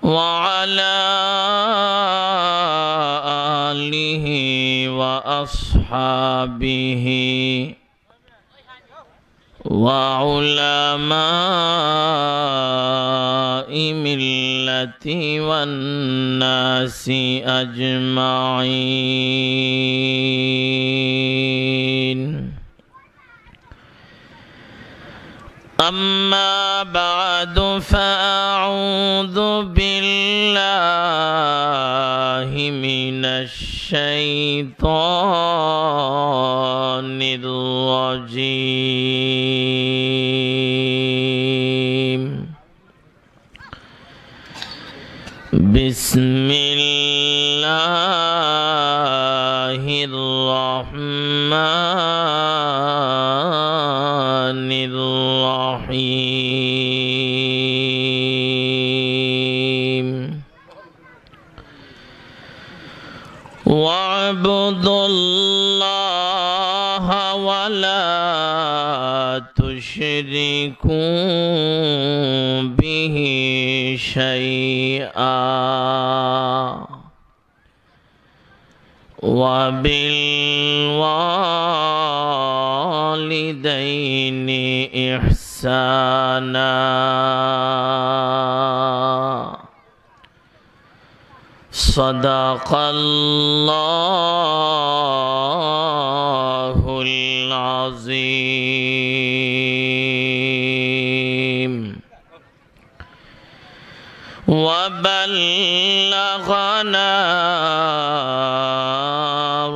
وعلى آله وأصحابه وعلماء ملتي والناس أجمعين. أما بعد فأعوذ بالله من الشيطان الرجيم. بسم الله الرحمن الرحيم. واعبدوا الله ولا تشركوا به شيئا وبالوالدين إحسانا. صدق الله العظيم. وبلغنا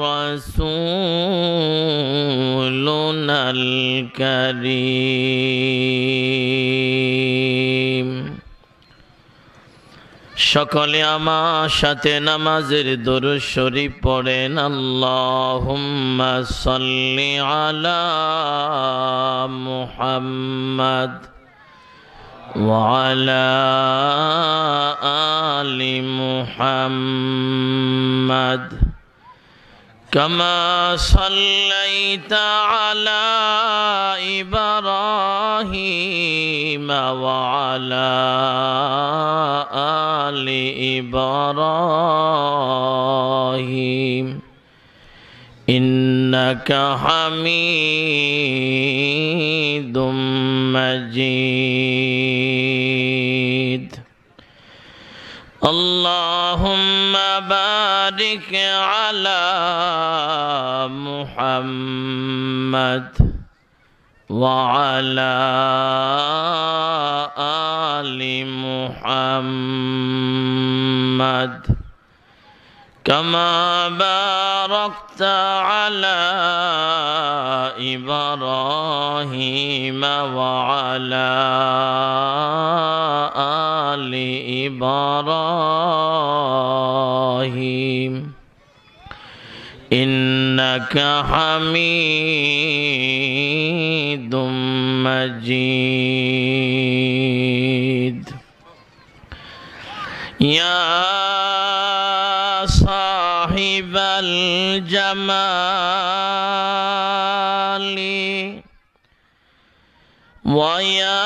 رسولنا الكريم. সকলে আমার সাথে নামাজের দরুদ শরীফ পড়েন। আল্লাহুম্মা সাল্লি আলা মুহাম্মাদ ওয়া আলা আলি মুহাম্মাদ কামা সাল্লাইতা আলা ইব্রাহিম ওয়া আলা আলি ইব্রাহিম ইন্নাকা হামিদুম মাজিদ। আল্লাহুম্মা বারিক আলা মুহাম্মাদ ওয়া আলা আলি মুহাম্মাদ কামা বারাকতা আলা ইব্রাহিম ওয়া আলা আলি ইব্রাহিম ইন্নাকা হামিদুম মাজিদ। ইয়া সাহিবাল জামালি ওয়া ইয়া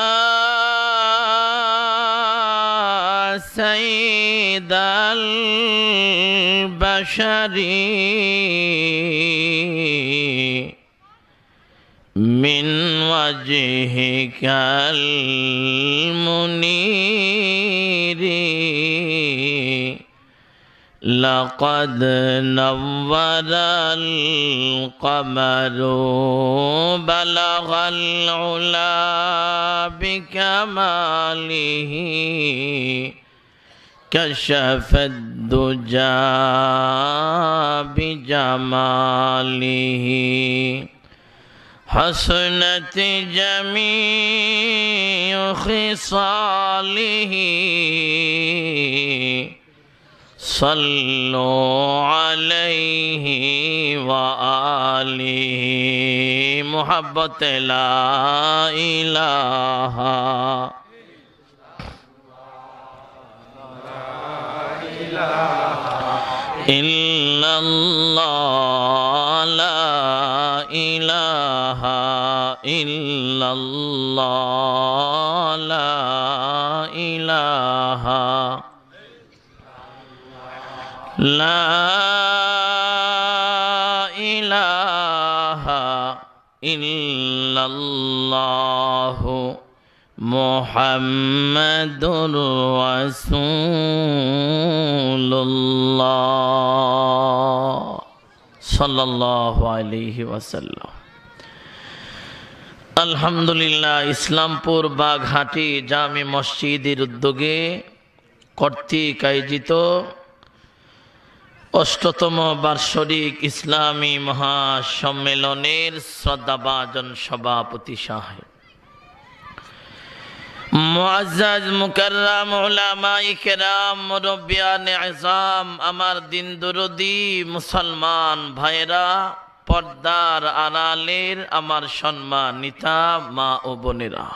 সাইয়্যিদাল বাশারি মিন ওয়াজহিকাল মুনীরি লাকাদ নাওয়ারাল কমারু বালাগাল উলা বিকামালিহি কাশাফাদ দুজা বিজামালিহি حسنت جميع خصاله صلوا عليه وآله محبت لا إله إلا الله لا إله إلا الله لا إله লা ইলাহা ইল্লাল্লাহু মুহাম্মাদুর রাসূলুল্লাহ সাল্লাল্লাহু আলাইহি ওয়াসাল্লাম। আলহামদুলিল্লাহ, ইসলামপুর বাগহাটি জামে মসজিদের উদ্যোগে কর্তৃক আয়োজিত ৮তম বার্ষিক ইসলামী মহাসম্মেলনের শ্রদ্ধাভাজন সভাপতি সাহেব, মুআজ্জাজ মুকাররম উলামায়ে কেরাম, মুরব্বিয়ানে আযম, আমার দিন দরদি মুসলমান ভাইরা, পর্দার আড়ালের আমার সম্মানিতা মা ও বোনেরা,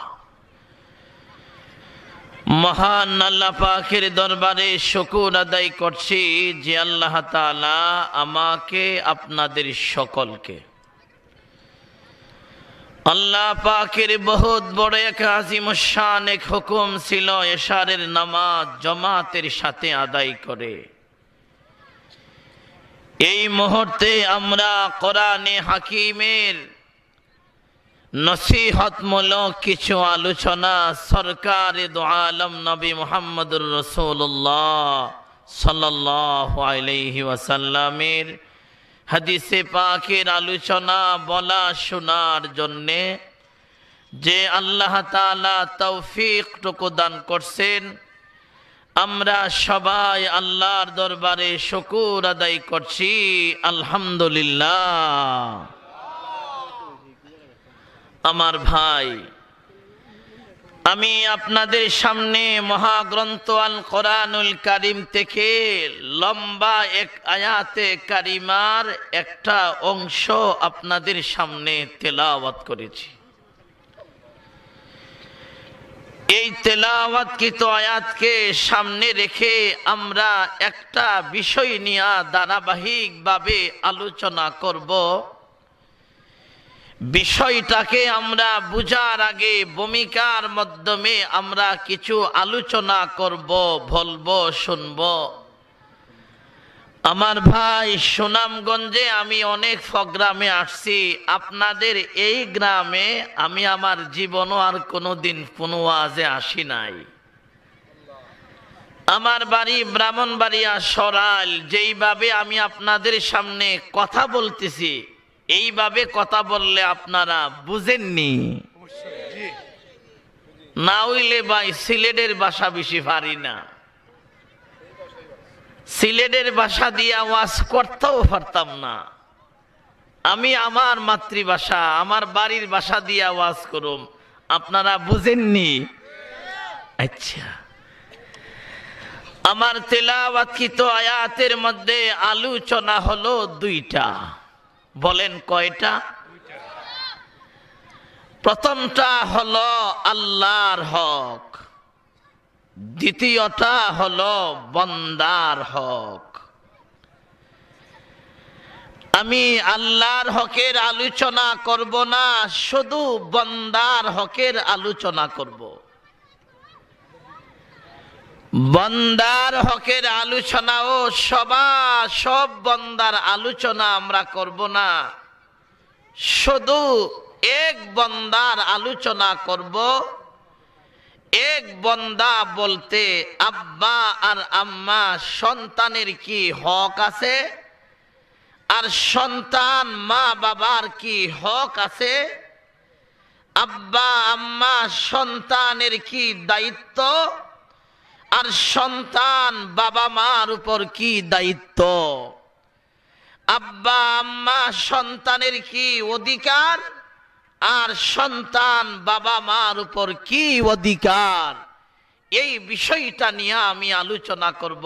মহান আল্লাহ পাকের দরবারে শুকর আদায় করছি যে আল্লাহ তাআলা আমাকে আপনাদের সকলকে আল্লাহ পাকের বহুত বড় এক আজিম শান এক হুকুম ছিল এশারের নামাজ জামাতের সাথে আদায় করে এই মুহূর্তে আমরা কোরআনে হাকিমের নসিহতমূলক কিছু আলোচনা সরকারে দু আলম নবী মুহাম্মদুর রাসূলুল্লাহ সাল্লাল্লাহু আলাইহি ওয়াসাল্লামের হাদিসে পাকের আলোচনা বলা শোনার জন্যে যে আল্লাহ তাআলা তৌফিকটুকু দান করছেন, আমরা সবাই আল্লাহর দরবারে শুকর আদায় করছি আলহামদুলিল্লাহ। আমার ভাই, আমি আপনাদের সামনে মহাগ্রন্থ আল কোরআনুল কারীম থেকে লম্বা এক আয়াতে কারিমার একটা অংশ আপনাদের সামনে তেলাওয়াত করেছি। এই তেলাওয়াতকৃত আয়াতকে সামনে রেখে আমরা একটা বিষয় নিয়ে ধারাবাহিকভাবে আলোচনা করব। বিষয়টাকে আমরা বুঝার আগে ভূমিকার মাধ্যমে আমরা কিছু আলোচনা করব, বলবো, শুনব। আমার ভাই, সুনামগঞ্জে আমি অনেক প্রোগ্রামে আসছি, আপনাদের এই গ্রামে আমি আমার জীবনও আর কোনোদিন কোনো ওয়াজে আসি নাই। আমার বাড়ি ব্রাহ্মণবাড়িয়া সরাইল। যেইভাবে আমি আপনাদের সামনে কথা বলতেছি, এইভাবে কথা বললে আপনারা বুঝেননি, না হইলে ভাই সিলেটের ভাষা বেশি পারি না। সিলেটের ভাষা দিয়ে ওয়াজ করতেও পারতাম না। আমি আমার মাতৃভাষা, আমার বাড়ির ভাষা দিয়ে ওয়াজ করুম, আপনারা বুঝেননি। আচ্ছা, আমার তেলাওয়াতকৃত আয়াতের মধ্যে আলোচনা হলো দুইটা। বলেন কয়টা? প্রথমটা হলো আল্লাহর হক, দ্বিতীয়টা হলো বান্দার হক। আমি আল্লাহর হকের আলোচনা করব না, শুধু বান্দার হকের আলোচনা করব। বান্দার হকের আলোচনাও সব বান্দার আলোচনা আমরা করব না, শুধু এক বান্দার আলোচনা করব। এক বান্দা বলতে আব্বা আর আম্মা, সন্তানের কি হক আছে, আর সন্তান মা বাবার কি হক আছে, আব্বা আম্মা সন্তানের কি দায়িত্ব, আর সন্তান বাবা মার উপর কি দায়িত্ব, আব্বা আম্মা সন্তানের কি অধিকার, আর সন্তান বাবা মার উপর কি অধিকার, এই বিষয়টা নিয়ে আমি আলোচনা করব।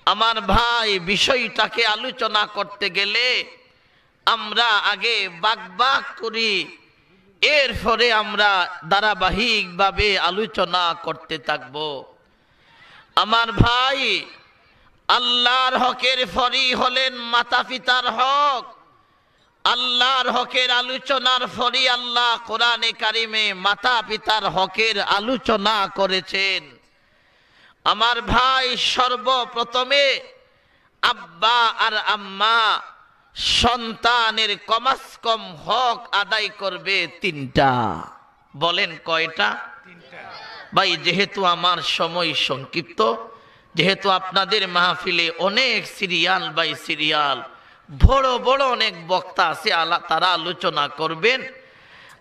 আমার ভাই, বিষয়টাকে আলোচনা করতে গেলে আমরা আগে বাক করি, এরপরে আমরা ধারাবাহিকভাবে আলোচনা করতে থাকব। আমার ভাই, আল্লাহর হকের ফরি হলেন মাতা পিতার হক। আল্লাহর হকের আলোচনার ফরি আল্লাহ কোরআনে কারিমে মাতা পিতার হকের আলোচনা করেছেন। আমার ভাই, সর্বপ্রথমে আব্বা আর আম্মা সন্তানের কমাস কম হক আদায় করবে তিনটা। বলেন কয়টা? ভাই, যেহেতু আমার সময় সংক্ষিপ্ত, যেহেতু আপনাদের মাহফিলে অনেক সিরিয়াল বাই সিরিয়াল বড় বড় অনেক বক্তা আছে, তারা আলোচনা করবেন,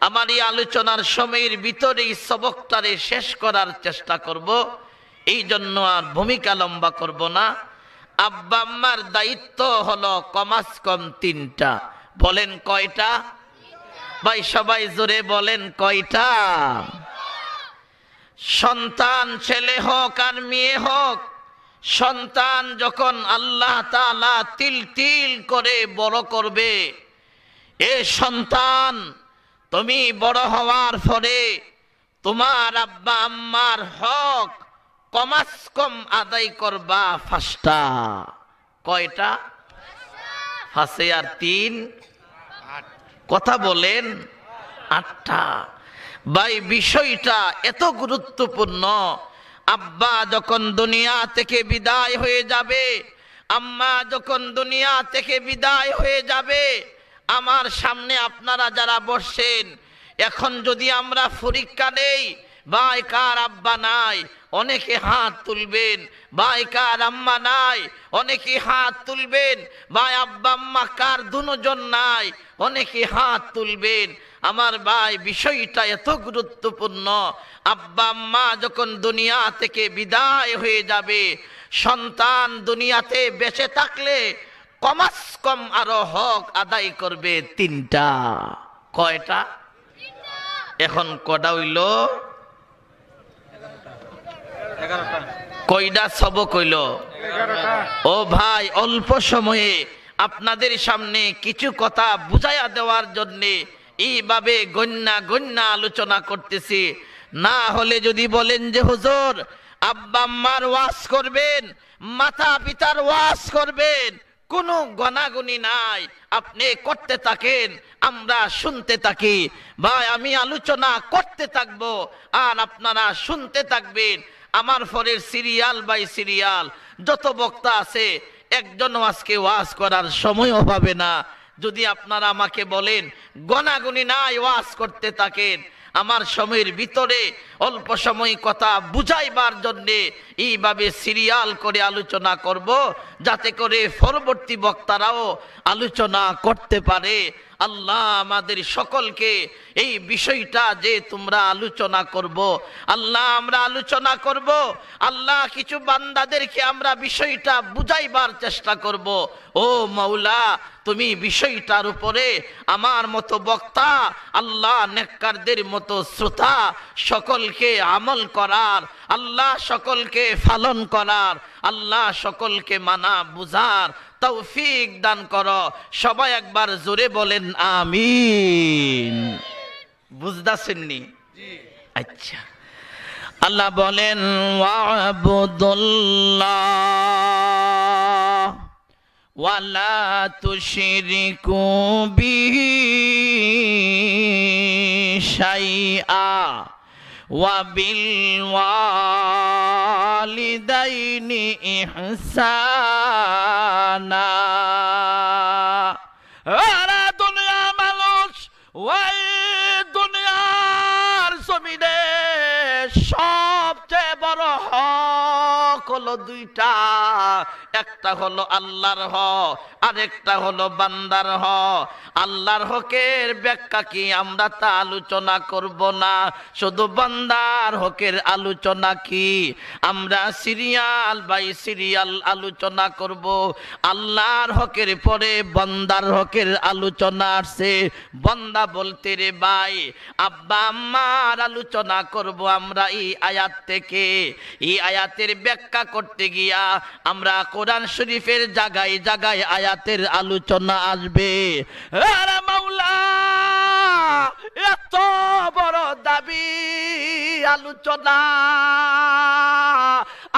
আমার এই আলোচনার সময়ের ভিতরেই সবকটারে শেষ করার চেষ্টা করব। এই জন্য আর ভূমিকা লম্বা করব না। আব্বা আম্মার দায়িত্ব হলো কমাস কম তিনটা। বলেন কয়টা? ভাই সবাই জোরে বলেন কয়টা? সন্তান ছেলে হোক আর মেয়ে হোক, সন্তান যখন আল্লাহ তাআলা তিল তিল করে বড় করবে, এ সন্তান তুমি বড় হওয়ার পরে তোমার আব্বা আম্মার হক কমাস কম আদায় করবা পাঁচটা। কয়টা? পাঁচে আর তিন, কথা বলেন, আটটা। ভাই বিষয়টা এত গুরুত্বপূর্ণ। আব্বা যখন দুনিয়া থেকে বিদায় হয়ে যাবে, আম্মা যখন দুনিয়া থেকে বিদায় হয়ে যাবে, আমার সামনে আপনারা যারা বসছেন, এখন যদি আমরা পরীক্ষা নেই, ভাই কার আব্বা নাই, অনেকে হাত তুলবেন। ভাই কার আম্মা নাই, অনেকে হাত তুলবেন। ভাই আব্বা আম্মা কার দুজন নাই, অনেকে হাত তুলবেন। আমার ভাই বিষয়টা এত গুরুত্বপূর্ণ। আব্বা আম্মা যখন দুনিয়া থেকে বিদায় হয়ে যাবে, সন্তান দুনিয়াতে বেঁচে থাকলে কমাস কম আরো হক আদায় করবে তিনটা। কয়টা? এখন কটা হইল? কয়টা সবক হইল? ও ভাই, অল্প সময়ে আপনাদের সামনে কিছু কথা বুঝাইয়া দেওয়ার জন্য এইভাবে গণ্যা গণ্যা আলোচনা করতেছি। না হলে যদি বলেন যে হুজুর আব্বা আম্মার ওয়াজ করবেন, মাতা পিতার ওয়াজ করবেন, কোনো গনাগুনি নাই, আপনি করতে থাকেন, আমরা শুনতে থাকি। ভাই আমি আলোচনা করতে থাকবো আর আপনারা শুনতে থাকবেন। আমার পরের সিরিয়াল বাই সিরিয়াল যত বক্তা আছে, একজনও আজকে ওয়াজ করার সময়ও পাবে না। যদি আপনারা আমাকে বলেন গনাগুনি নাই, ওয়াজ করতে থাকেন, আমার সময়ের ভিতরে অল্প সময় কথা বুঝাইবার জন্যে এইভাবে সিরিয়াল করে আলোচনা করব, যাতে করে পরবর্তী বক্তারাও আলোচনা করতে পারে। আল্লাহ আমাদের সকলকে এই বিষয়টা যে তোমরা আলোচনা করব, আল্লাহ আমরা আলোচনা করব, আল্লাহ কিছু বান্দাদেরকে আমরা বিষয়টা বুঝাইবার চেষ্টা করব। ও মাওলা, তুমি বিষয়টার উপরে আমার মতো বক্তা, আল্লাহ নেককারদের মতো শ্রোতা সকলকে আমল করার, আল্লাহ সকলকে পালন করার, আল্লাহ সকলকে মানা বুঝার তৌফিক দান করো। সবাই একবার জোরে বলেন আমিন। বুঝদাছেননি? আচ্ছা, আল্লাহ বলেন ওয়াবুদুল্লাহ ওয়ালা তুশরিকু বিহি শাইআ ওয়া বিল ওয়ালিদাইনি ইহসানা। আরে দুনিয়া মানুষ, ওই দুনিয়ার জমিনে সবচেয়ে বড় হক হলো দুইটা। একটা হলো আল্লাহর হক, আরেকটা হলো বান্দার হক। আল্লাহর হকের ব্যাখ্যা কি আমরা তা আলোচনা করব না, শুধু বান্দার হকের আলোচনা কি আমরা সিরিয়াল বাই সিরিয়াল আলোচনা করব। আল্লাহর হকের পরে বান্দার হকের আলোচনা আসছে। বান্দা বলতে রে ভাই আব্বা আম্মার আলোচনা করব আমরা এই আয়াত থেকে। এই আয়াতের ব্যাখ্যা করতে গিয়া আমরা কোরআন শরীফের জায়গায় জায়গায় আয়াতের আলোচনা আসবে। আরে মাওলা, এত বড় দাবি আলোচনা,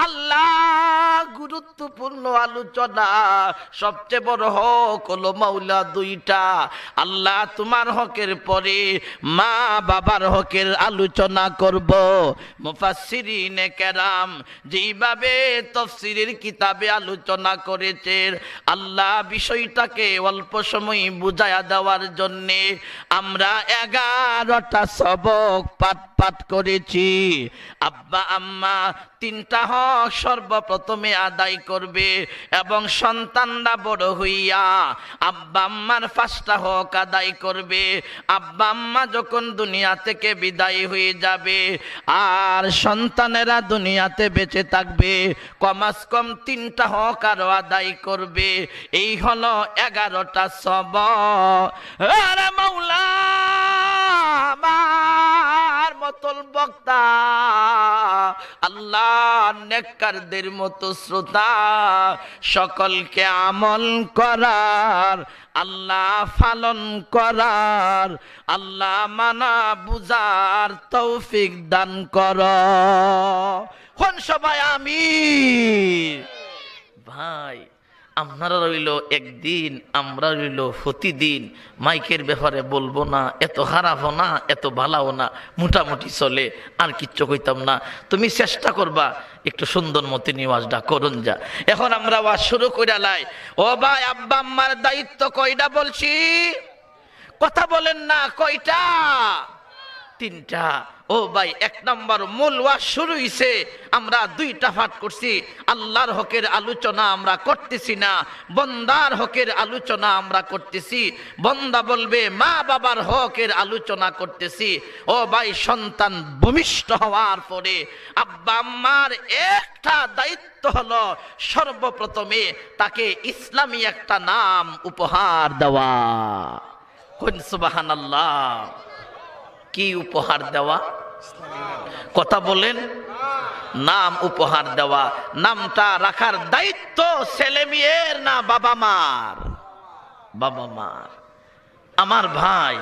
আল্লাহ গুরুত্ব গুরুত্বপূর্ণ আলোচনা, সবচেয়ে বড় হক হলো মাওলা দুইটা। আল্লাহ তোমার হকের পরে মা বাবার হকের আলোচনা করব। মুফাসসিরিনে কেরাম যেইভাবে তাফসীরের কিতাবে আলোচনা করেছেন, আল্লাহ বিষয়টাকে অল্প সময় বুঝায়া দেওয়ার জন্যে আমরা 11টা সবক পাঠ করেছি। আব্বা আম্মা 3টা হক সর্বপ্রথমে আদায় করবে এবং সন্তানরা বড় হইয়া আব্বা আম্মার 5টা হক আদায় করবে। আব্বা আম্মা যখন দুনিয়া থেকে বিদায় হয়ে যাবে আর সন্তানেরা দুনিয়াতে বেঁচে থাকবে, কমাস কম 3টা হক আরো আদায় করবে। এই হলো 11টা সবক। আরে মাওলা আমার মতল বক্তা, আল্লাহ নেককারদের মতো শ্রোতা, সকলকে আমল করার, আল্লাহ পালন করার, আল্লাহ মানা বুঝার তৌফিক দান কর। কোন সবাই আমিন। ভাই আপনারা রইল একদিন, আমরা রইল প্রতিদিন। মাইকের ব্যাপারে বলবো না, এত খারাপও না এত ভালাও না, মোটামুটি চলে, আর কিচ্ছু কইতাম না। তুমি চেষ্টা করবা একটু সুন্দর মতো নিওয়াজটা করুন যা। এখন আমরা ওয়াজ শুরু করে লাই। ও ভাই আব্বা আম্মার দায়িত্ব কয়টা বলছি? কথা বলেন না, কয়টা? 3টা। ও ভাই 1 নম্বর মূল ওয়াজ শুরু হইছে, আমরা 2টা পাঠ করছি। আল্লাহর হকের আলোচনা আমরা করতেছি না, বন্দার হকের আলোচনা আমরা করতেছি। বন্দা বলবে মা বাবার হকের আলোচনা করতেছি। ও ভাই সন্তান ভূমিষ্ঠ হওয়ার পরে আব্বা আম্মার একটা দায়িত্ব হলো সর্বপ্রথমে তাকে ইসলামী একটা নাম উপহার দেওয়া। কোন সুবহানাল্লাহ। কি উপহার দেওয়া? কথা বলেন। নাম উপহার দেওয়া। নামটা রাখার দায়িত্ব ছেলে মেয়ের না বাবা মার? বাবা মার। আমার ভাই,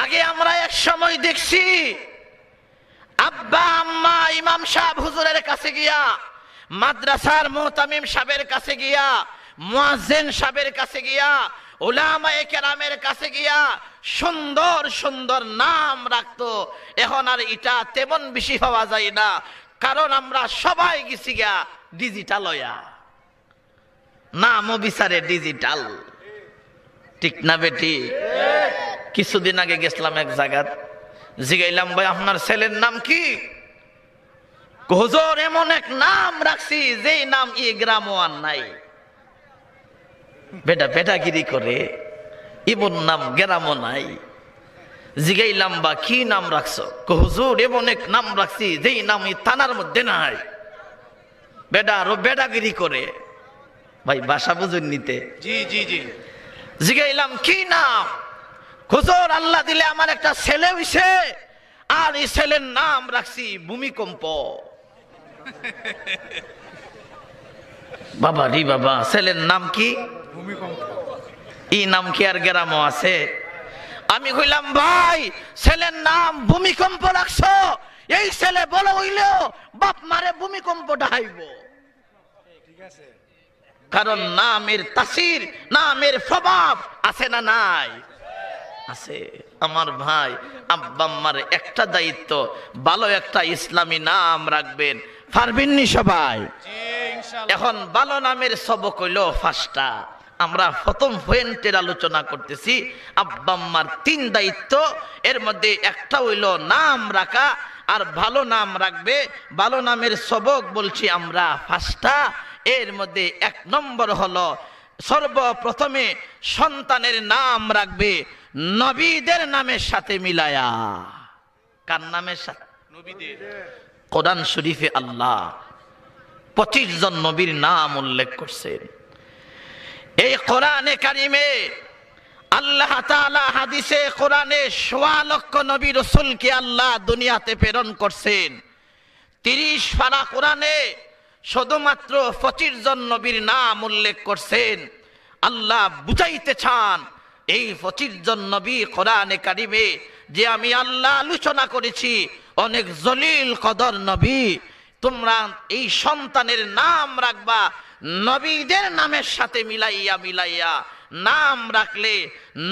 আগে আমরা এক সময় দেখছি আব্বা আম্মা ইমাম সাহেব হুজুরের কাছে গিয়া, মাদ্রাসার মুহতামিম সাহেবের কাছে গিয়া, মুয়াজ্জিন সাহেবের কাছে গিয়া, উলামায়ে কেরামের কাছে গিয়া সুন্দর সুন্দর নাম রাখতো। এখন আর এটা তেমন বেশি পাওয়া যায় না, কারণ আমরা সবাই গেছি গিয়া ডিজিটাল হইয়া, নামও বিচারে ডিজিটাল। ঠিক না বেটি? কিছুদিন আগে গেছিলাম এক জায়গায়, জিগাইলাম ভাই আপনার ছেলের নাম কি? হুজুর এমন এক নাম রাখছি যেই নাম এই গ্রামও আর নাই। বেটা বেটাগিরি করে, এমন নাম গ্রামও নাই। জিগাইলাম বা কি নাম রাখছো? হুজুর এমন এক নাম রাখছি যেই নাম এই থানার মধ্যে নাই। বেটা আরো বেটাগিরি করে। ভাই ভাষা বুঝুন নিতে। জি জি জি। জিগাইলাম কি নাম? হুজুর আল্লাহ দিলে আমার একটা ছেলে হইছে, আর এই ছেলের নাম রাখছি ভূমিকম্প। বাবা রে বাবা, ছেলের নাম কি? ভূমিকম্প। এই নাম কি আর গ্রামও আছে? আমি কইলাম ভাই ছেলের নাম ভূমিকম্প রাখছো, এই ছেলে বড় হইলো বাপ মারে ভূমিকম্প ঢাইব। ঠিক আছে, কারণ নামের তাসির, নামের প্রভাব আছে না নাই? আছে। আমার ভাই আব্বা আম্মার একটা দায়িত্ব, ভালো একটা ইসলামী নাম রাখবেন। পারবেননি সবাই? এখন ভালো নামের সবক হইল 5টা। আমরা প্রথম পয়েন্টের আলোচনা করতেছি। আব্বা আম্মার 3 দায়িত্ব, এর মধ্যে একটা হইল নাম রাখা, আর ভালো নাম রাখবে। ভালো নামের সবক বলছি আমরা 5টা। এর মধ্যে 1 নম্বর হলো সর্বপ্রথমে সন্তানের নাম রাখবে নবীদের নামের সাথে মিলায়া। কার নামের সাথে? নবীদের। কোরআন শরীফে আল্লাহ 25 জন নবীর নাম উল্লেখ করছেন। এই কোরআনে কারিমে আল্লাহ তাআলা হাদিসে কোরআনে 1.25 লক্ষ নবী রাসূলকে আল্লাহ দুনিয়াতে প্রেরণ করছেন। 30 পারা কোরআনে শুধুমাত্র 25 জন নবীর নাম উল্লেখ করছেন। আল্লাহ বুঝাইতে চান এই 25 জন নবী কোরআনে কারিমে যে আমি আল্লাহ আলোচনা করেছি, অনেক জলিল কদর নবী, তোমরা এই সন্তানের নাম রাখবা নবীদের নামের সাথে মিলাইয়া মিলাইয়া। নাম রাখলে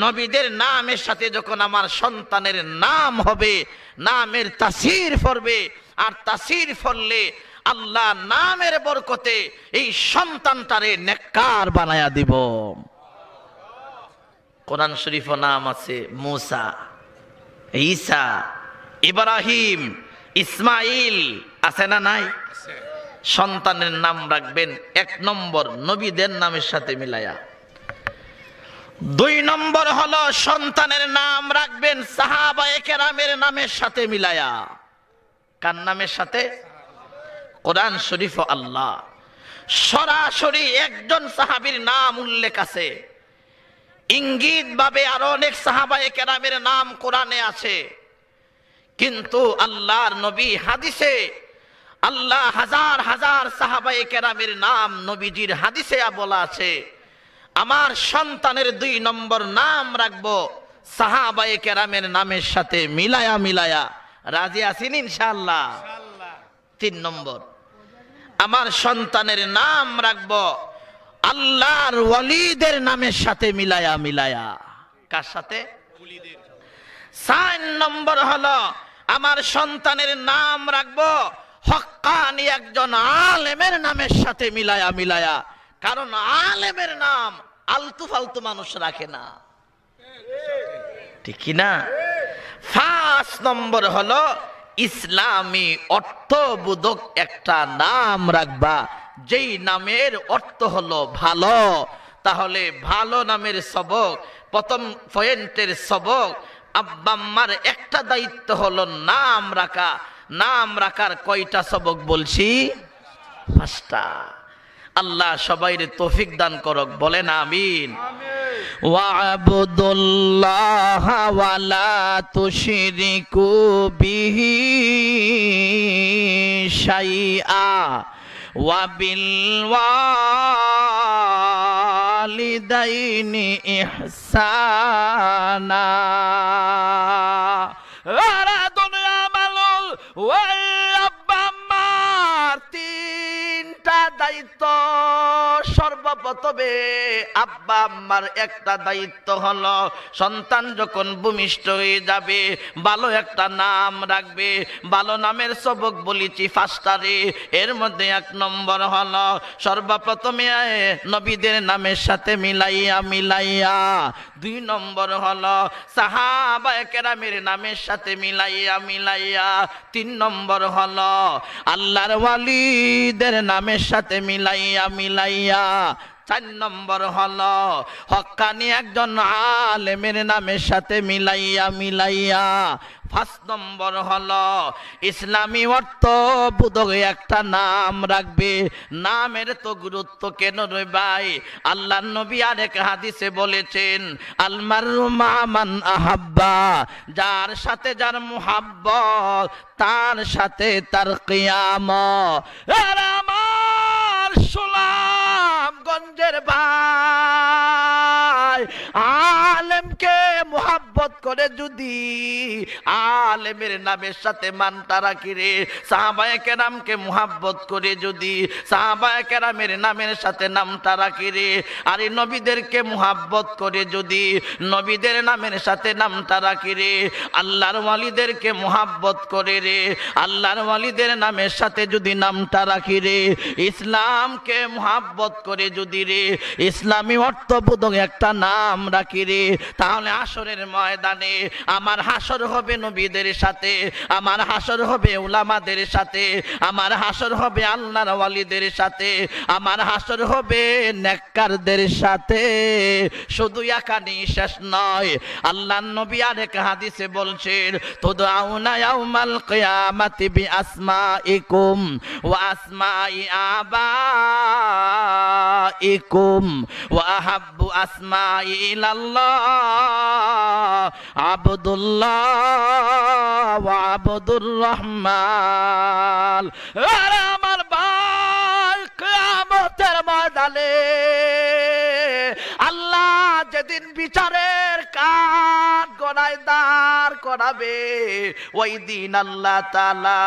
নবীদের নামের সাথে যখন আমার সন্তানের নাম হবে, নামের তাসির পড়বে, আর তাসির পড়লে আল্লাহ নামের বরকতে এই সন্তানটারে নেককার বানায়া দিব। কোরআন শরীফ নাম আছে মুসা, ঈসা, ইব্রাহিম, ইসমাইল, আছে না নাই? সন্তানের নাম রাখবেন 1 নম্বর নবীদের নামের সাথে মিলায়া। 2 নম্বর হলো সন্তানের নাম রাখবেন সাহাবায়ে কেরামের নামের সাথে মিলায়া। কার নামের সাথে? কোরআন শরীফ আল্লাহ সরাসরি একজন সাহাবীর নাম উল্লেখ আছে, ইঙ্গিত ভাবে আরো অনেক সাহাবায়ে কেরামের নাম কোরআনে আছে, কিন্তু আল্লাহর নবী হাদিসে আল্লাহ হাজার হাজার সাহাবায়ে কেরামের নাম নবীজির হাদিসে বলা আছে। আমার সন্তানের 2 নম্বর নাম রাখবো সাহাবায়ে কেরামের নামের সাথে মিলায়া মিলায়া। রাজি আছেন ইনশাআল্লাহ? 3 নম্বর, আমার সন্তানের নাম রাখবো আল্লাহর ওয়ালিদের নামের সাথে মিলায়া মিলায়া। কার সাথে? 4 নম্বর হলো আমার সন্তানের নাম রাখবো হক্কানি একজন আলেমের নামের সাথে মিলায়া মিলায়া। কারণ আলেমের নাম আলতু ফালতু মানুষ রাখে না, ঠিক কি না? 5 নম্বর হলো ইসলামী অর্থবোধক একটা নাম রাখবা, যেই নামের অর্থ হলো ভালো। তাহলে ভালো নামের সবক, প্রথম পয়েন্টের সবক, আব্বা আম্মার একটা দায়িত্ব হলো নাম রাখা। নাম রাখার কয়টা সবক বলছি? 5টা। আল্লাহ সবাইরে তৌফিক দান করুক, বলেন আমিন। ওয়া'বুদুল্লাহ ওয়া লা তুশরিকু বিহি শাইআ ওয়া বিল ওয়ালিদাইনি ইহসানা। দায়িত্ব সর্বপ্রথমে আব্বা আম্মার একটা দায়িত্ব হলো সন্তান যখন ভূমিষ্ঠ হয়ে যাবে ভালো একটা নাম রাখবে। ভালো নামের সবক বলেছি 5টারে, এর মধ্যে 1 নম্বর হলো সর্বপ্রথমে নবীদের নামের সাথে মিলাইয়া মিলাইয়া। 2 নম্বর হলো সাহাবায়ে কেরামের নামের সাথে মিলাইয়া মিলাইয়া। 3 নম্বর হলো আল্লাহর ওয়ালিদের নামের সাথে মিলাইয়া মিলাইয়া। 4 নম্বর হলো হক্কানি একজন আলেমের নামের সাথে মিলাইয়া মিলাইয়া। 5 নম্বর হলো ইসলামী অর্থবোধক একটা নাম রাখবে। নামের তো গুরুত্ব কেন রে ভাই? আল্লাহর নবী আরেক হাদিসে বলেছেন আল মারু মা মান আহাব্বা, যার সাথে যার মুহাব্বত তার সাথে তার কিয়ামত। আমার সুনামগঞ্জের ভাই, আলেমকে মুহাব্বত করে যদি আলেমের নামের সাথে মানটা রাখি রে, সাহাবায়ে কেরামকে মুহাব্বত করে যদি সাহাবায়ে কেরামের নামের সাথে নামটা রাখি রে, আর নবীদেরকে মুহাব্বত করে যদি নবীদের নামের সাথে নামটা রাখি রে, আল্লাহর ওয়ালিদেরকে মুহাব্বত করে রে, আল্লাহর ওয়ালিদের নামের সাথে যদি নামটা রাখি রে, ইসলামকে মুহাব্বত করে যদি রে ইসলামী অর্থবোধক একটা নাম রাখি রে, তাহলে হাসরের ময়দানে আমার হাসর হবে নবীদের সাথে, আমার হাসর হবে উলামাদের সাথে, আমার হাসর হবে আল্লাহর ওয়ালিদের সাথে, আমার হাসর হবে নেককারদের সাথে। শুধু এখানেই শেষ নয়, আল্লাহর নবী আরেক হাদিসে বলছেন তুদআউনা ইয়াউমাল কিয়ামাতি বিআসমাইকুম ওয়া আসমাই আবাইকুম ওয়া আহাব্বু আসমাই ইলাল্লাহ আবদুল্লাহ ওয়া আবদুর রহমান। আরে আমার ভাই, কিয়ামতের ময়দানে আল্লাহ যেদিন বিচারের কাঠ গড়ায় দাঁড় করাবে, ওই দিন আল্লাহ তাআলা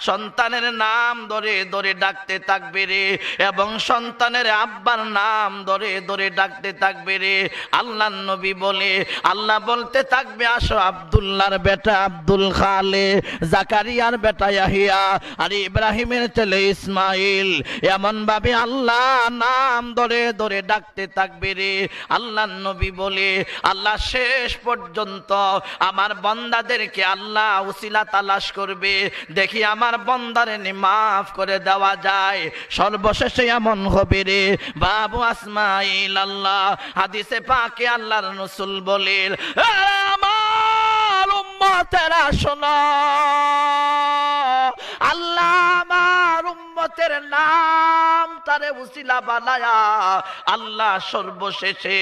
সন্তানের নাম ধরে ধরে ডাকতে থাকবে রে, এবং সন্তানের আব্বার নাম ধরে ধরে ডাকতে থাকবে রে। আল্লাহর নবী বলে, আল্লাহ বলতে থাকবে, আসো আব্দুল্লাহর বেটা আব্দুল খালে, জাকারিয়ার বেটা ইয়াহিয়া, আর ইব্রাহিমের ছেলে ইসমাইল। এমন ভাবে আল্লাহ নাম ধরে ধরে ডাকতে থাকবে রে। আল্লাহর নবী বলে, আল্লাহ শেষ পর্যন্ত আমার বান্দাদেরকে আল্লাহ উসিলা তালাশ করবে, দেখি আমার বান্দারে মাফ করে দেওয়া যায়। সর্বশেষে এমন হবে রে বাবু আসমাইল আল্লাহ। হাদিসে পাকে আল্লাহর রাসূল বলেন, আমার উম্মতেরা শোনো, আল্লাহ আমার উম্মতের নাম তারে উসিলা বানায়া আল্লাহ সর্বশেষে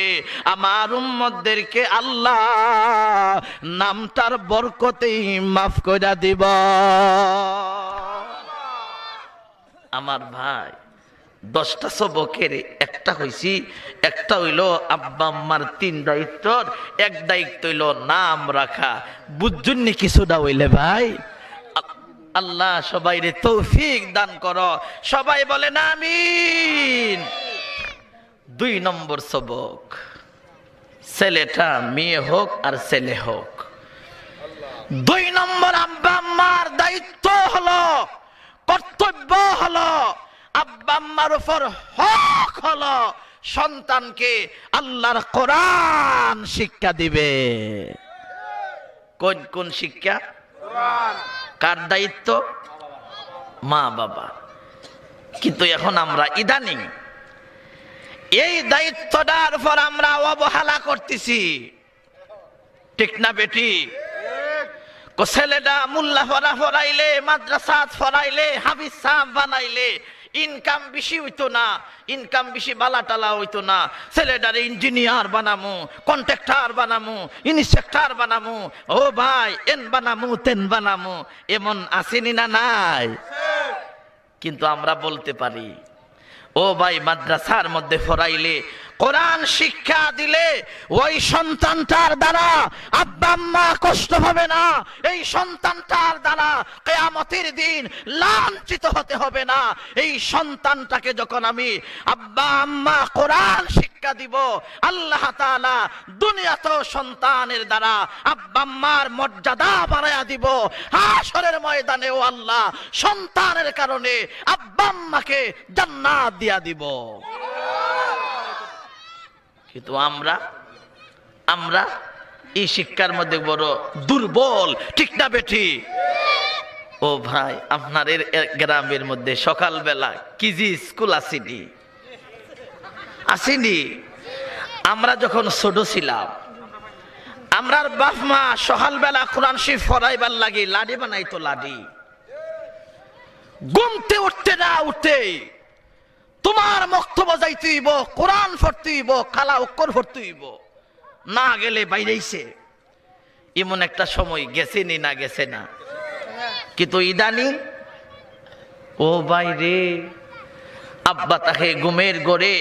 আমার উম্মতদেরকে আল্লাহ নামটার বরকতেই মাফ করে দিব। আমার ভাই, 10টা সবকের একটা হইছি, একটা হইল আব্বা আম্মার 3 দায়িত্বর, এক দায়িত্ব হইল নাম রাখা। বুঝছেন নি কিছুটা হইলে ভাই? আল্লাহ সবাইরে তৌফিক দান করো, সবাই বলেন আমিন। 2 নম্বর সবক, ছেলেটা মেয়ে হোক আর ছেলে হোক, 2 নম্বর আব্বা আম্মার দায়িত্ব হলো, কর্তব্য হলো, আব্বা আম্মার উপর হক হলো সন্তানকে আল্লাহর কোরআন শিক্ষা দিবে। কোন কোন শিক্ষা? কোরআন। কার দায়িত্ব? মা বাবা। কিন্তু এখন আমরা ইদানিং এই দায়িত্বটার উপর আমরা অবহেলা করতেছি, ঠিক না বেটি? ছেলেটা মোল্লা পড়াইলে, মাদ্রাসা পড়াইলে, হাফিজ সাহেব বানাইলে ইনকাম বেশি হইতো না, ইনকাম বেশি বালাটালা হইতো না। ছেলেটারে ইঞ্জিনিয়ার বানামু, কন্ট্রাক্টর বানামু, ইন্সপেক্টর বানামু, ও ভাই এন বানামু তেন বানামু, এমন আসেনি না? নাই। কিন্তু আমরা বলতে পারি, ও ভাই মাদ্রাসার মধ্যে পড়াইলে, কোরআন শিক্ষা দিলে ওই সন্তানটার দ্বারা আব্বা আম্মা কষ্ট হবে না, এই সন্তানটার দ্বারা কিয়ামতের দিন লাঞ্ছিত হতে হবে না। এই সন্তানটাকে যখন আমি আব্বা আম্মা কোরআন শিক্ষা দিব, আল্লাহ তাআলা দুনিয়াতেও সন্তানের দ্বারা আব্বা আম্মার মর্যাদা বাড়ায়া দিব, হাশরের ময়দানেও আল্লাহ সন্তানের কারণে আব্বা আম্মাকে জান্নাত দিয়া দিব। কিন্তু আমরা এই শিক্ষার মধ্যে বড় দুর্বল, ঠিক না বেটি? ও ভাই, আপনার গ্রামের মধ্যে সকালবেলা কিজি স্কুল আসেনি? আমরা যখন ছোট ছিলাম, আমরার বাপ মা সকালবেলা কোরআন শরীফ পড়াইবার লাগি লাডি বানাইতো। লাডি ঘুমতে উঠতে না উঠতে তোমার বক্তব্য যাইতে হইব, কোরআন পড়তে হইব, কালা অক্ষর পড়তে হইব, না গেলে বাইরেছে। এমন একটা সময় গেছে নি? না গেছে না? কিন্তু ইদানিং ও বাইরে আব্বা তাকে ঘুমের ঘরে,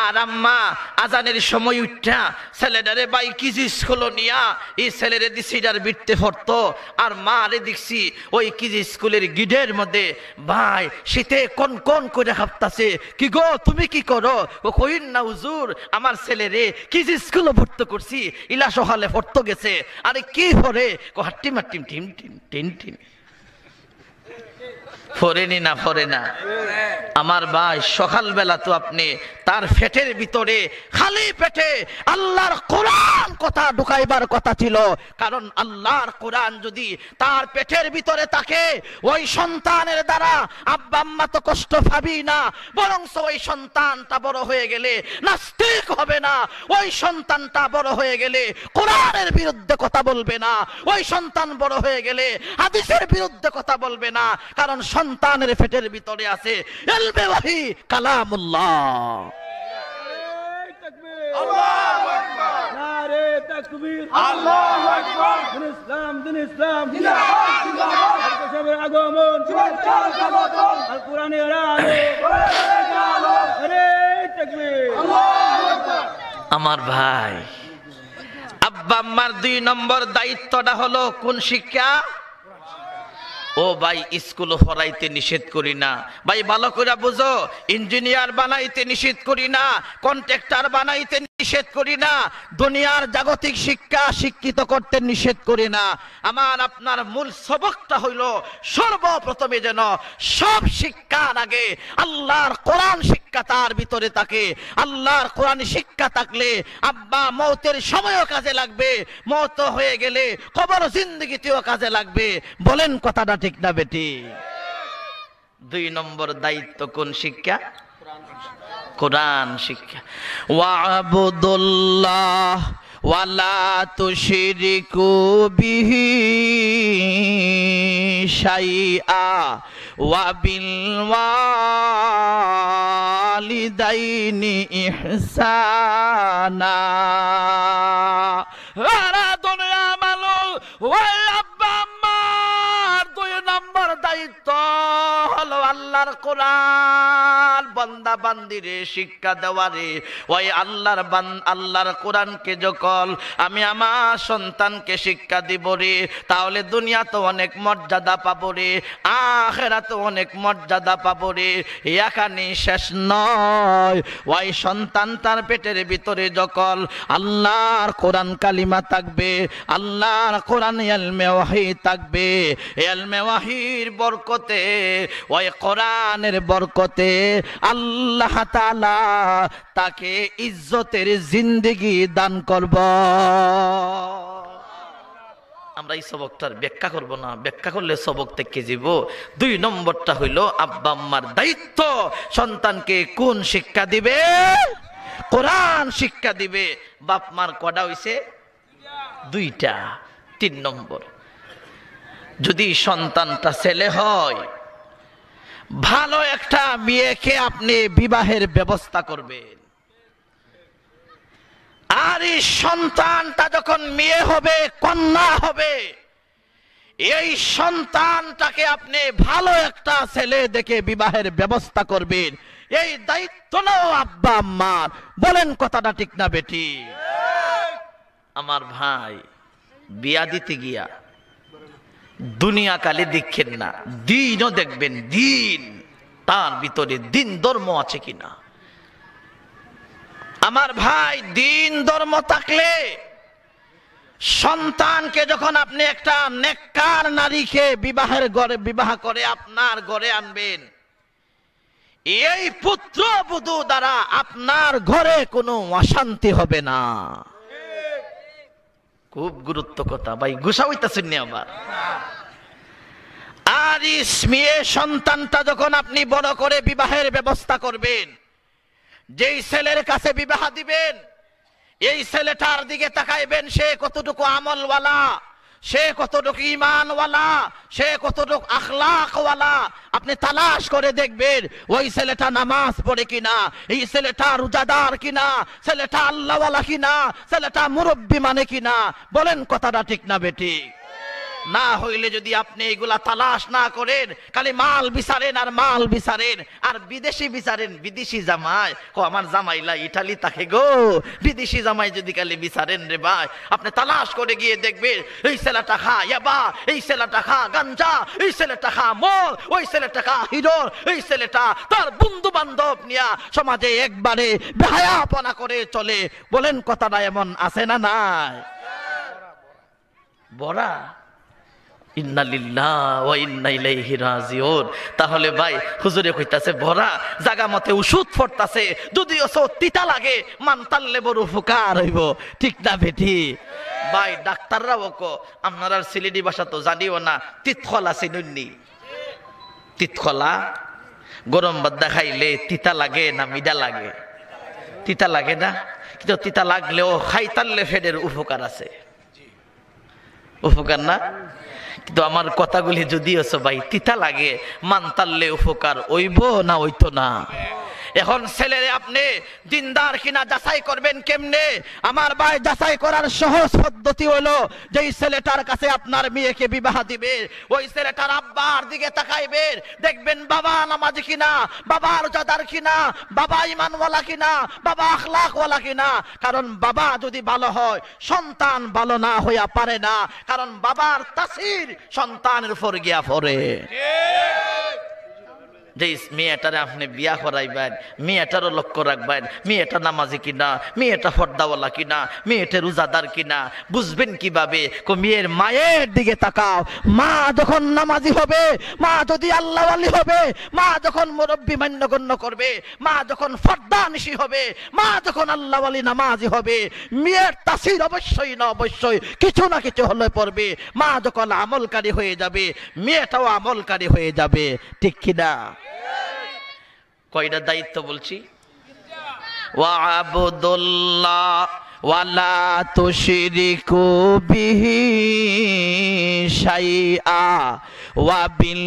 আর আম্মা আজানের সময় উঠা ছেলেটারে বাই কিজি স্কুল নিয়া এই ছেলেরে দিছিটার বিটতে পড়তো, আর মা রে দেখছি ওই কিজি স্কুলের গিডের মধ্যে ভাই শীতে কোন কোন করে হাঁপতাছে। কি গো তুমি কি করো? ও কইন না হুজুর, আমার ছেলেরে কিজি স্কুলে ভর্তি করছি, ইলা সকালে পড়তে গেছে। আরে কি পড়ে? হাট্টি মাট্টিম টিম টিম টিন টিন। ফরেনি না? ফরে না? আমার ভাই, সকালবেলা তো আপনি তার পেটের ভিতরে খালি পেটে আল্লাহর কোরআন কথা ঢুকাইবার কথা ছিল, কারণ আল্লাহর কোরআন যদি তার পেটের ভিতরে থাকে, ওই সন্তানের দ্বারা আব্বা আম্মা তো কষ্ট পাবি না, বরং ওই সন্তানটা বড় হয়ে গেলে নাস্তিক হবে না, ওই সন্তানটা বড় হয়ে গেলে কোরআনের বিরুদ্ধে কথা বলবে না, ওই সন্তান বড় হয়ে গেলে হাদিসের বিরুদ্ধে কথা বলবে না, কারণ সন্তানের পেটের ভিতরে আছে ইলমে ওয়াহি কালামুল্লাহ। আল্লাহু আকবার, নারে তাকবীর, আল্লাহু আকবার, দিন ইসলাম জিন্দাবাদ জিন্দাবাদ, সবের আগমন জিন্দাবাদ, আল কোরআনের আলো, নারে তাকবীর, আল্লাহু আকবার। আমার ভাই, আব্বা আব্বা আম্মার 2 নম্বর দায়িত্বটা হলো কোন শিক্ষা? ও ভাই, স্কুল পড়াইতে নিষেধ করি না ভাই, ভালো করে বুঝো। ইঞ্জিনিয়ার বানাইতে নিষেধ করি না, কন্ট্রাক্টর বানাইতে নিষেধ করি না, দুনিয়ার জাগতিক শিক্ষা শিক্ষিত করতে নিষেধ করি না। আমার আপনার মূল সবকটা হইল সর্বপ্রথমে যেন সব শিক্ষার আগে আল্লাহর কোরআন শিক্ষা তার ভিতরে থাকে। আল্লাহর কোরআন শিক্ষা থাকলে আব্বা মৌতের সময়ও কাজে লাগবে, মৌত হয়ে গেলে কবর জিন্দেগিতেও কাজে লাগবে। বলেন কথাটা ঠিক না বেটি? 2 নম্বর দায়িত্ব কোন শিক্ষা? কোরআন শিক্ষা। ওয়া'বুদুল্লাহ ওয়ালা তুশরিকু বিহি শাইআ ওয়া বিল ওয়ালিদাইনি ইহসানা। আরে দুনিয়া মানুষ, ওই আব্বা আম্মার 2 নম্বর দায়িত্ব হলো আল্লাহর কোরআন বান্দা বান্দিরে শিক্ষা দেওয়ারে। ওই আল্লাহর কোরআনকে যখন আমি আমার সন্তানকে শিক্ষা দিব রে, তাহলে দুনিয়া তো অনেক মর্যাদা পাবো রে, আখিরাতে অনেক মর্যাদা পাবো রে। এখানে শেষ নয়, ওই সন্তান তার পেটের ভিতরে যখন আল্লাহর কোরআন কালিমা থাকবে, আল্লাহর কোরআন ইলমে ওয়াহি থাকবে, ইলমে ওয়াহির বরকতে, ওই কোরআনের বরকতে আল্লাহ তাআলা তাকে ইজ্জতের জিন্দেগি দান করব। আমরা এই সবকটার ব্যাখ্যা করব না, ব্যাখ্যা করলে সবক থেকে যাব। 2 নম্বরটা হইল আব্বা আম্মার দায়িত্ব সন্তানকে কোন শিক্ষা দিবে? কোরআন শিক্ষা দিবে। বাপ মার কটা হইছে? 2টা। 3 নম্বর, যদি সন্তানটা ছেলে হয়, ভালো একটা মেয়েকে আপনি বিবাহের ব্যবস্থা করবেন। আর এই সন্তানটা যখন মেয়ে হবে, কন্যা হবে, এই সন্তানটাকে আপনি ভালো একটা ছেলে দেখে বিবাহের ব্যবস্থা করবেন। এই দায়িত্ব নাও আব্বা আম্মার। বলেন কথাটা ঠিক না বেটি? আমার ভাই, বিয়া দিতে গিয়া দুনিয়া কালে দেখেন না, দিনও দেখবেন, দিন তার ভিতরে দিন ধর্ম আছে কিনা। আমার ভাই, দিন ধর্ম থাকলে সন্তানকে যখন আপনি একটা নেককার নারীকে বিবাহ করে আপনার ঘরে আনবেন, এই পুত্র বধূ দ্বারা আপনার ঘরে কোনো অশান্তি হবে না। খুব গুরুত্ব কথা ভাই, গুসা হইতাছেন না আবার। আর মেয়ে সন্তানটা যখন আপনি বড় করে বিবাহের ব্যবস্থা করবেন, যেই ছেলের কাছে বিবাহ দিবেন, এই ছেলেটার দিকে তাকাইবেন, সে কতটুকু আমলওয়ালা, সে কতটুকু ঈমানওয়ালা, সে কতটুকু আখলাকওয়ালা। আপনি তালাশ করে দেখবেন ওই ছেলেটা নামাজ পড়ে কিনা, এই ছেলেটা রোজাদার কিনা, ছেলেটা আল্লাহওয়ালা কিনা, ছেলেটা মুরব্বি মানে কিনা। বলেন কথাটা ঠিক না বেটি? না হইলে যদি আপনি এগুলা তালাশ না করেন, খালি মাল বিচারেন আর মাল বিচারেন আর বিদেশি বিচারেন, বিদেশি জামাই, আমার জামাইলা ইটালি তাকে গো, বিদেশি জামাই যদি খালি বিচারেন রে ভাই, আপনি তালাশ করে গিয়ে দেখবেন এই ছেলেটা খা ইয়াবা, এই ছেলেটা খা গাঞ্জা, এই ছেলেটা খা মদ, ওই ছেলেটা খা হিরো, এই ছেলেটা তার বন্ধু বান্ধব নিয়া সমাজে একবারে বেহায়াপনা করে চলে। বলেন কথাটা এমন আছে না নাই? বড়া ইন্না লিল্লাহি ওয়া ইন্না ইলাইহি রাজিউন। তাহলে ভাই, হুজুরে কইতাছে ভরা জায়গা মতে ওষুধ ফটতাছে, যদিও সো তিতা লাগে, মান তাললে বড় উপকার হইব। ঠিক না বেটি? ভাই, ডাক্তাররাও কো, আপনার সিলেটি ভাষা তো জানিও না, তিতখলা চিনুননি? তিতখলা গরম ভাত দেখাইলে তিতা লাগে না মিডা লাগে? তিতা লাগে না, কিন্তু তিতা লাগলেও খাইতাললে ফেডের উপকার আছে, উপকার না? কিন্তু আমার কথাগুলি যদি ভাই তিতা লাগে, মানতাললে উপকার হইব না হইতো না? এখন ছেলেরে আপনি দিনদার কিনা যাচাই করবেন কেমনে? আমার ভাই, যাচাই করার সহজ পদ্ধতি হলো, যেই ছেলেটার কাছে আপনার মেয়েকে বিবাহ দিবে ওই ছেলেটার আব্বার দিকে তাকাইবেন, দেখবেন বাবা নামাজি কিনা, বাবা রোজাদার কিনা, বাবা ঈমানওয়ালা কিনা, বাবা আখলাকওয়ালা কিনা। কারণ বাবা যদি ভালো হয় সন্তান ভালো না হইয়া পারে না, কারণ বাবার তাসির সন্তানের উপর গিয়া পড়ে। যে মেয়েটারে আপনি বিয়া করাইবেন, মেয়েটারও লক্ষ্য রাখবেন, মেয়েটা নামাজি কিনা, মেয়েটা পর্দাওয়ালা কিনা, মেয়েটা রোজাদার কিনা। বুঝবেন কিভাবে? মেয়ের মায়ের দিকে তাকাও। মা যখন নামাজি হবে, মা যদি আল্লাহওয়ালি হবে, মা যখন মুরব্বী মান্যগণ্য করবে, মা যখন ফর্দানিশী হবে, মা যখন আল্লাহওয়ালি নামাজি হবে, মেয়ের তাসির অবশ্যই না অবশ্যই কিছু না কিছু হলে পড়বে। মা যখন আমলকারী হয়ে যাবে, মেয়েটাও আমলকারী হয়ে যাবে, ঠিক কিনা? কয়টা দায়িত্ব বলছি? ওয়াবুদুল্লাহ ওয়ালা তুশরিকু বিহি শাইআ ওয়া বিল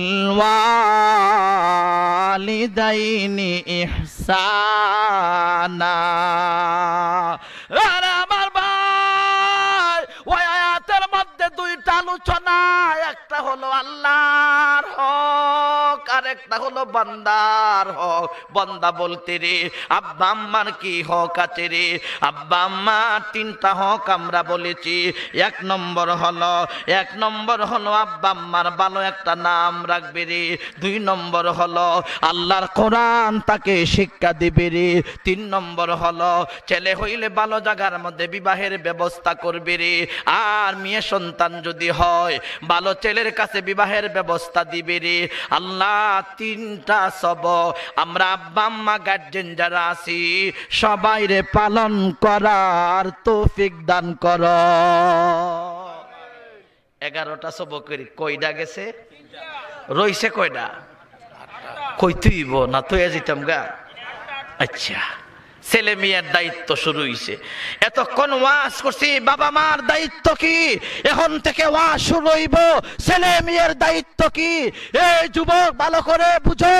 ওয়ালিদাইনি ইহসানা। আরে আমার ভাই, ওই আয়াতের মধ্যে দুইটা আলোচনা, একটা হলো আল্লাহর হক আর একটা হলো বান্দার হক। বান্দা বলতে রে আব্বা আম্মার কি হক আছে রে? আব্বা আম্মার তিনটা হক আমরা বলেছি। এক নম্বর হলো আব্বা আম্মার ভালো একটা নাম রাখবে রে। 2 নম্বর হলো আল্লাহর কোরআন তাকে শিক্ষা দিবে রে। 3 নম্বর হলো ছেলে হইলে ভালো জায়গার মধ্যে বিবাহের ব্যবস্থা করবে রে। আর মেয়ে সন্তান যদি হয় ভালো ছেলের কাছে বিবাহের ব্যবস্থা দিবে রে। আল্লাহ 3টা সব আমরা আব্বা আম্মা গার্জেন যারা আছি সবাই রে পালন করার তৌফিক দান কর। 11টা সবকের কয়টা গেছে? রইছে কয়টা? কইতেইব না তো যেতাম গা। আচ্ছা, ছেলে মেয়ের দায়িত্ব শুরু হইছে। এতক্ষণ ওয়াজ করছি বাবা মার দায়িত্ব কি, এখন থেকে ওয়াজ শুরু হইব ছেলে মেয়ের দায়িত্ব কি। এই যুবক ভালো করে বুঝো,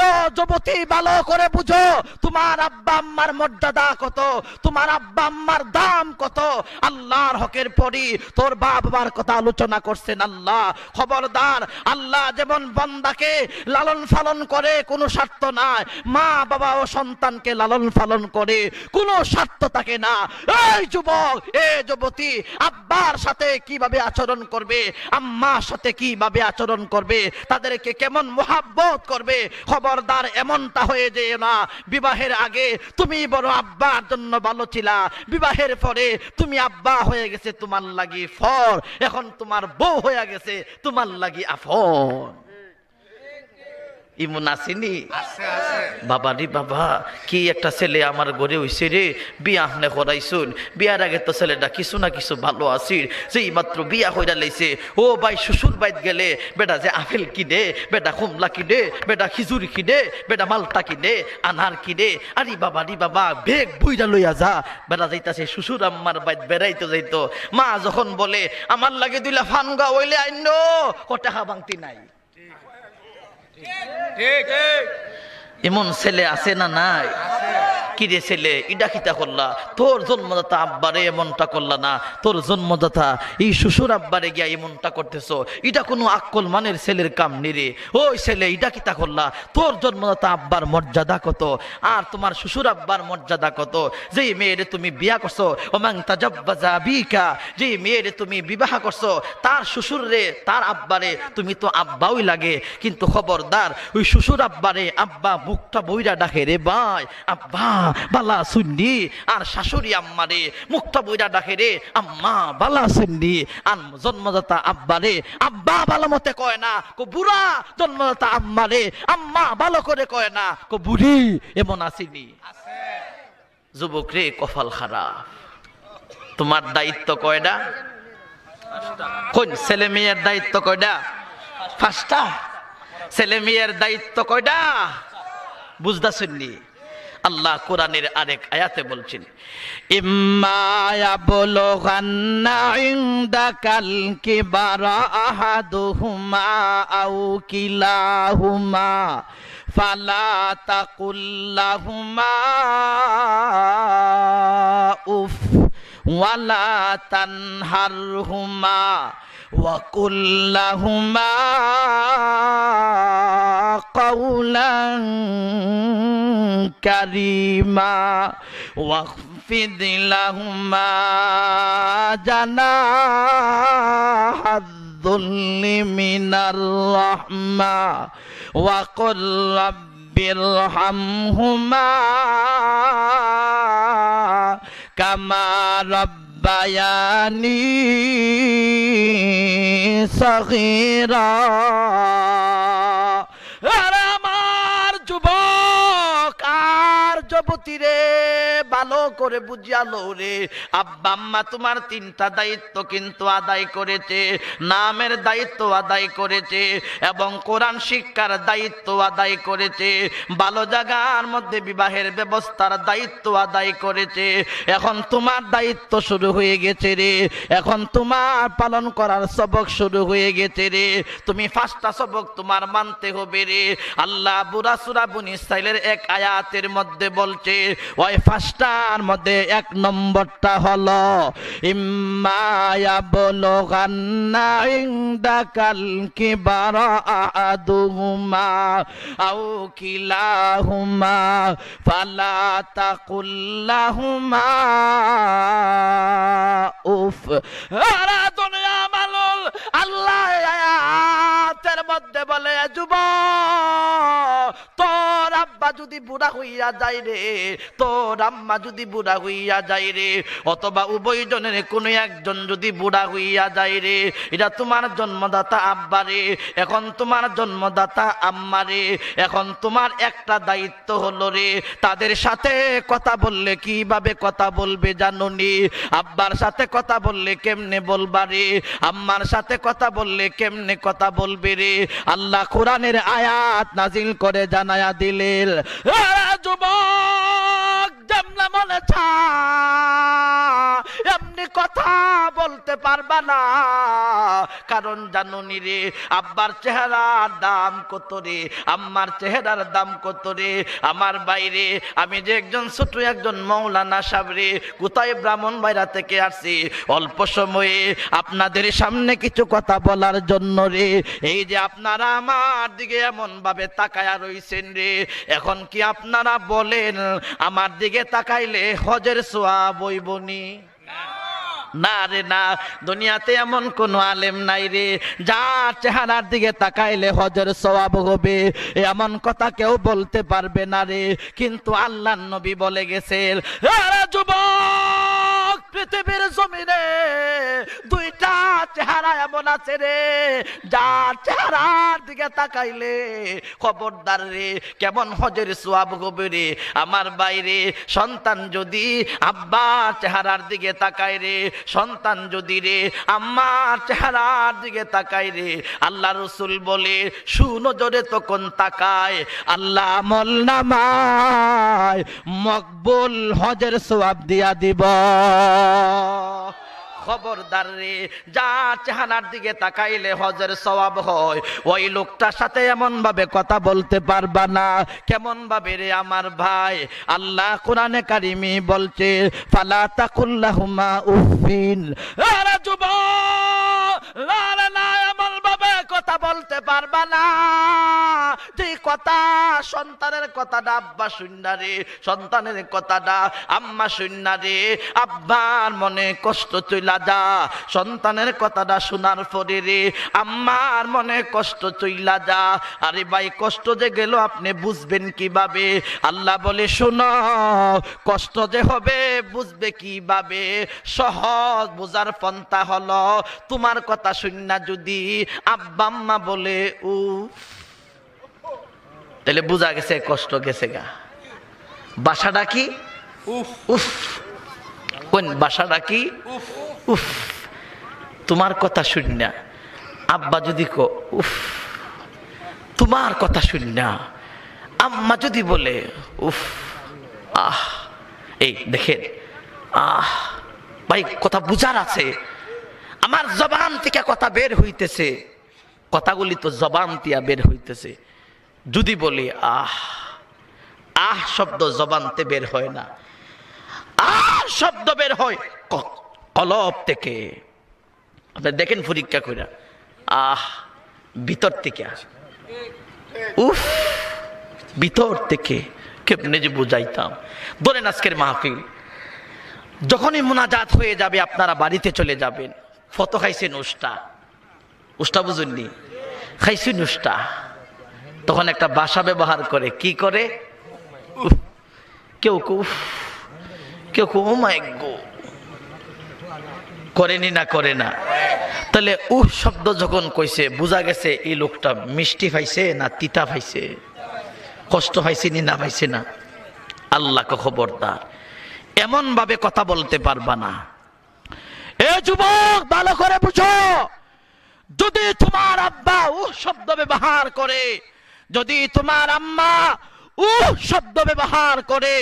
ও যুবতী ভালো করে বুঝো, তোমার আব্বা আম্মার মর্যাদা কত, তোমার আব্বা আম্মার দাম কত। আল্লাহর হকের পরই তোর বাপ মার কথা আলোচনা করছেন আল্লাহ। খবরদার, আল্লাহ যেমন বান্দাকে লালন পালন করে কোনো স্বার্থ নাই, মা বাবা ও সন্তানকে লালন পালন করে কোনো স্বার্থ থাকে না। এই যুবক, এই যুবতী আব্বার সাথে কিভাবে আচরণ করবে, আম্মার সাথে কিভাবে আচরণ করবে, তাদেরকে কেমন মোহাব্বত করবে। খবরদার এমনটা হয়ে যায় না বিবাহের আগে তুমি বড় আব্বার জন্য ভালো ছিলা, বিবাহের পরে তুমি আব্বা হয়ে গেছে তোমার লাগি ফর, এখন তোমার বউ হয়ে গেছে তোমার লাগি আফন। ইমন আসেনি? বাবা রে বাবা, কি একটা ছেলে আমার ঘরে হইছে রে। বিয়া আপনি করাইছুন, বিয়ার আগে তো ছেলেটা কিছু না কিছু ভালো আসির, যেই মাত্র বিয়া হইরা লাইছে ও ভাই শ্বশুর বাইত গেলে বেটা যে আপেল কিনে, বেটা কমলা কিনে, বেটা খিজুর কিনে, বেটা মালটা কিনে, আনার কিনে। আরে বাবা রে বাবা, বেগ বইরা লইয়া যা। বেটা যাইতাছে শ্বশুর আম্মার বাইত বেড়াইতে যাইতো, মা যখন বলে আমার লাগে দুইলা ফানগা হইলে আইন টাকা ভাঙতি নাই। এমন ছেলে আছে না নাই? কিরে ছেলে, ইডা কিতা করলা? তোর জন্মদাতা আব্বারে এমনটা করলা না, তোর জন্মদাতা এই শ্বশুর আব্বারে গিয়া এমনটা করতেছ, এটা কোনো আকল মানের ছেলের কাম নিরে। ওই ছেলে, ইডা কিতা করলা? তোর জন্মদাতা আব্বার মর্যাদা কত আর তোমার শ্বশুর আব্বার মর্যাদা কত। যেই মেয়েরে তুমি বিয়া করছো, ওমান তাজাব্বাজা বিকা, যেই মেয়েরে তুমি বিবাহ করছো তার শ্বশুররে তার আব্বারে তুমি তো আব্বাই লাগে। কিন্তু খবরদার, ওই শ্বশুর আব্বারে আব্বা মুখটা বইরা ডাকে রে ভাই আব্বা বালা সুন্নি, আর শাশুড়ি আম্মারে মুখটা বইরা ডাকে রে আম্মা বালা সুন্নি। আর জন্মদাতা আব্বারে আব্বা ভালো মতে কয় না, কো বুড়া। জন্মদাতা আম্মারে আম্মা ভালো করে কয় না, কো বুড়ি। এমন আসেনি? যুবক রে, কপাল খারাপ। তোমার দায়িত্ব কয়টা? কোন ছেলে মেয়ের দায়িত্ব কয়টা? 5টা। ছেলে মেয়ের দায়িত্ব কয়টা? বুঝদা শুননি? আল্লাহ কোরআনের আরেক আয়াতে বলছেন, ইম্মা ইয়াবলুগান্না ইনদাকাল কিবারা আহাদুহুমা আও কিলাহুমা ফালা তাকুল লাহুমা উফ ওয়ালা তানহারহুমা وقل لهما قولا كريما واخفض لهما جناح الذل من الرحمة وقل رب ارحمهما كما ربياني صغيرا আরে আমার যুবক আর যুবতী রে ভালো করে বুঝিয়ালো রে আব্বা আম্মা তোমার তিনটা দায়িত্ব কিন্তু আদায় করেছে নামের দায়িত্ব আদায় করেছে এবং কোরআন শিক্ষার দায়িত্ব আদায় করেছে ভালো জায়গার মধ্যে বিবাহের ব্যবস্থার দায়িত্ব আদায় করেছে এখন তোমার দায়িত্ব শুরু হয়ে গেছে রে এখন তোমার পালন করার সবক শুরু হয়ে গেছে রে তুমি পাঁচটা সবক তোমার মানতে হবে রে আল্লাহ বুরা সূরা বনী ইসরাইলের এক আয়াতের মধ্যে বলছে ওই পাঁচটার মধ্যে এক নম্বরটা হলো ইম্মা ইয়াবলুগান্না ইনদাকাল কিবারা আহাদুহুমা আও কিলাহুমা ফালা তাকুল লাহুমা উফ আরে দুনিয়া মালুল আল্লাহ আয়াতের মধ্যে বলে যুবক তোর আব্বা যদি বুড়া হইয়া যায় রে তোর আম্মা যদি বুড়া হইয়া যায় রে অথবা উভয় জনের কোনো একজন যদি বুড়া হইয়া যায় রে এটা তোমার জন্মদাতা আব্বা রে এখন তোমার জন্মদাতা আম্মা রে এখন তোমার একটা দায়িত্ব হলো রে তাদের সাথে কথা বললে কিভাবে কথা বলবে জানোনি আব্বার সাথে কথা বললে কেমনে বলবা রে আম্মার সাথে কথা বললে কেমনে কথা বলবে রে আল্লাহ কোরআনের আয়াত নাজিল করে জানায়া দিলেন যুবক যেমন মনে এমনি কথা বলতে পারবা না কারণ জানুনি রে আব্বার চেহারার দাম কত রে আম্মার চেহারার দাম কত রে আমার বাইরে আমি যে একজন ছোট একজন মৌলানা সাহেব রে কোথায় ব্রাহ্মণবাড়িয়া থেকে আসছি অল্প সময়ে আপনাদের সামনে কিছু কথা বলার জন্য রে এই যে আপনারা আমার দিকে এমন ভাবে তাকায়া রইছেন রে এখন কি আপনারা বলেন আমার দিকে তাকাইলে হজের সওয়াব হইবনি না রে না দুনিয়াতে এমন কোন আলেম নাই রে যার চেহারার দিকে তাকাইলে হজের সওয়াব হবে এমন কথা কেউ বলতে পারবে না রে কিন্তু আল্লাহর নবী বলে গেছেন আরে যুবক পৃথিবীর জমিনে দুইটা চেহারা এমন আছে রে যার চেহারার দিকে তাকাইলে খবরদার রে কেমন হজের সওয়াব হবে রে আমার বাইরে সন্তান যদি আব্বা চেহারার দিকে তাকায় রে সন্তান যদি রে আম্মার চেহারার দিকে তাকায় রে আল্লাহ রাসূল বলে সুনজরে তখন তাকায় আল্লাহ আমল নামায় মকবুল হজের সওয়াব দিয়া দিব খবরদার রে যার চেহারার দিকে তাকাইলে হজের সওয়াব হয় ওই লোকটার সাথে এমন ভাবে কথা বলতে পারবা না কেমন ভাবে রে আমার ভাই আল্লাহ কোরআনে কারিমে বলছে ফালা তাকুল লাহুমা উফিন আরে যুবক আরে না এমন ভাবে কথা বলতে পারবা না যে কথা সন্তানের কথাটা আব্বা শুননা রে সন্তানের কথাটা আম্মা শুননা রে আব্বার মনে কষ্ট চইলা যা সন্তানের কথাটা শোনার পরে রে আম্মার মনে কষ্ট চইলা যা আরে ভাই কষ্ট যে গেল আপনি বুঝবেন কিভাবে আল্লাহ বলে শোনো কষ্ট যে হবে বুঝবে কিভাবে সহজ বোঝার পন্থা হলো তোমার কথা শুননা যদি আব্বা আম্মা বলে উফ তাহলে বুঝা গেছে কষ্ট গেছে গা বাসাটা কি উফ উফ কোন বাসাটা কি উফ উফ তোমার কথা শুননা আব্বা যদি কো উফ তোমার কথা শুননা আম্মা যদি বলে উফ আহ এই দেখেন আহ ভাই কথা বুঝার আছে আমার জবান থেকে কথা বের হইতেছে কথাগুলি তো জবান দিয়া বের হইতেছে যদি বলি আহ, আহ শব্দ জবানতে বের হয় না, আহ শব্দ বের হয় কলব থেকে। আপনি দেখেন পরীক্ষা করে, আহ ভিতর থেকে আসে, উফ ভিতর থেকে। কেমনে যে বুঝাইতাম। ধরেন আজকের মাহফিল যখনই মুনাজাত হয়ে যাবে আপনারা বাড়িতে চলে যাবেন, ফটো খাইছেন উষ্টা, উষ্টা বুঝুননি, খাইছেন উষ্টা, তখন একটা ভাষা ব্যবহার করে, কি করে, উফ, কেউ কেউ কেউ কেউ ও মাই গো করেনি না, করে না? তাহলে উহ শব্দ যখন কইছে বোঝা গেছে এই লোকটা মিষ্টি পাইছে না তিতা পাইছে, কষ্ট পাইছে না পাইছে না। আল্লাহকে খবরদার এমন ভাবে কথা বলতে পারবা না। এ যুবক ভালো করে বুঝো, যদি তোমার আব্বা উহ শব্দ ব্যবহার করে, যদি তোমার আম্মা উহ শব্দ ব্যবহার করে,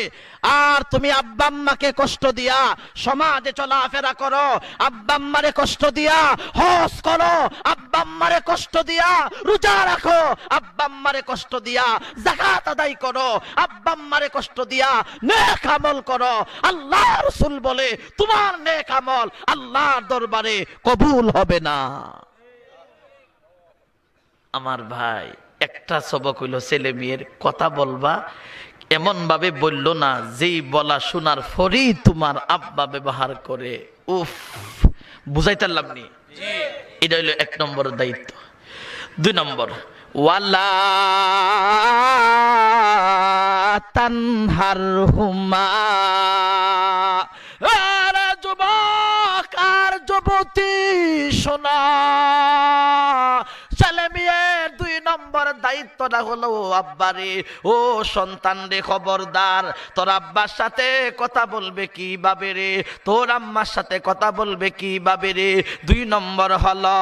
আর তুমি আব্বা আম্মাকে কষ্ট দিয়া সমাজে চলাফেরা করো, আব্বা আম্মারে কষ্ট দিয়া হজ করো, আব্বা আম্মারে কষ্ট দিয়া রোজা রাখো, আব্বা আম্মারে কষ্ট দিয়া যাকাত আদায় করো, আব্বা আম্মারে কষ্ট দিয়া নেক আমল করো, আল্লাহ রাসূল বলে তোমার নেক আমল আল্লাহর দরবারে কবুল হবে না। আমার ভাই, একটা সবক হইল ছেলে মেয়ের কথা বলবা এমন ভাবে বললো না যেই বলা শোনার পরেই তোমার আব্বা ব্যবহার করে উফ, বুঝাইতে লাভনি। এটা হইল 1 নম্বর দায়িত্ব। 2 নম্বর, ওয়ালা তানহারহুমা, আরে যুবক আর যুবতী শোনা, ছেলে মেয়ের 2 নম্বর দায়িত্বটা হলো আব্বারে, ও সন্তান রে খবরদার, তোর আব্বার সাথে কথা বলবে কিভাবে রে, তোর আম্মার সাথে কথা বলবে কিভাবে রে। 2 নম্বর হলো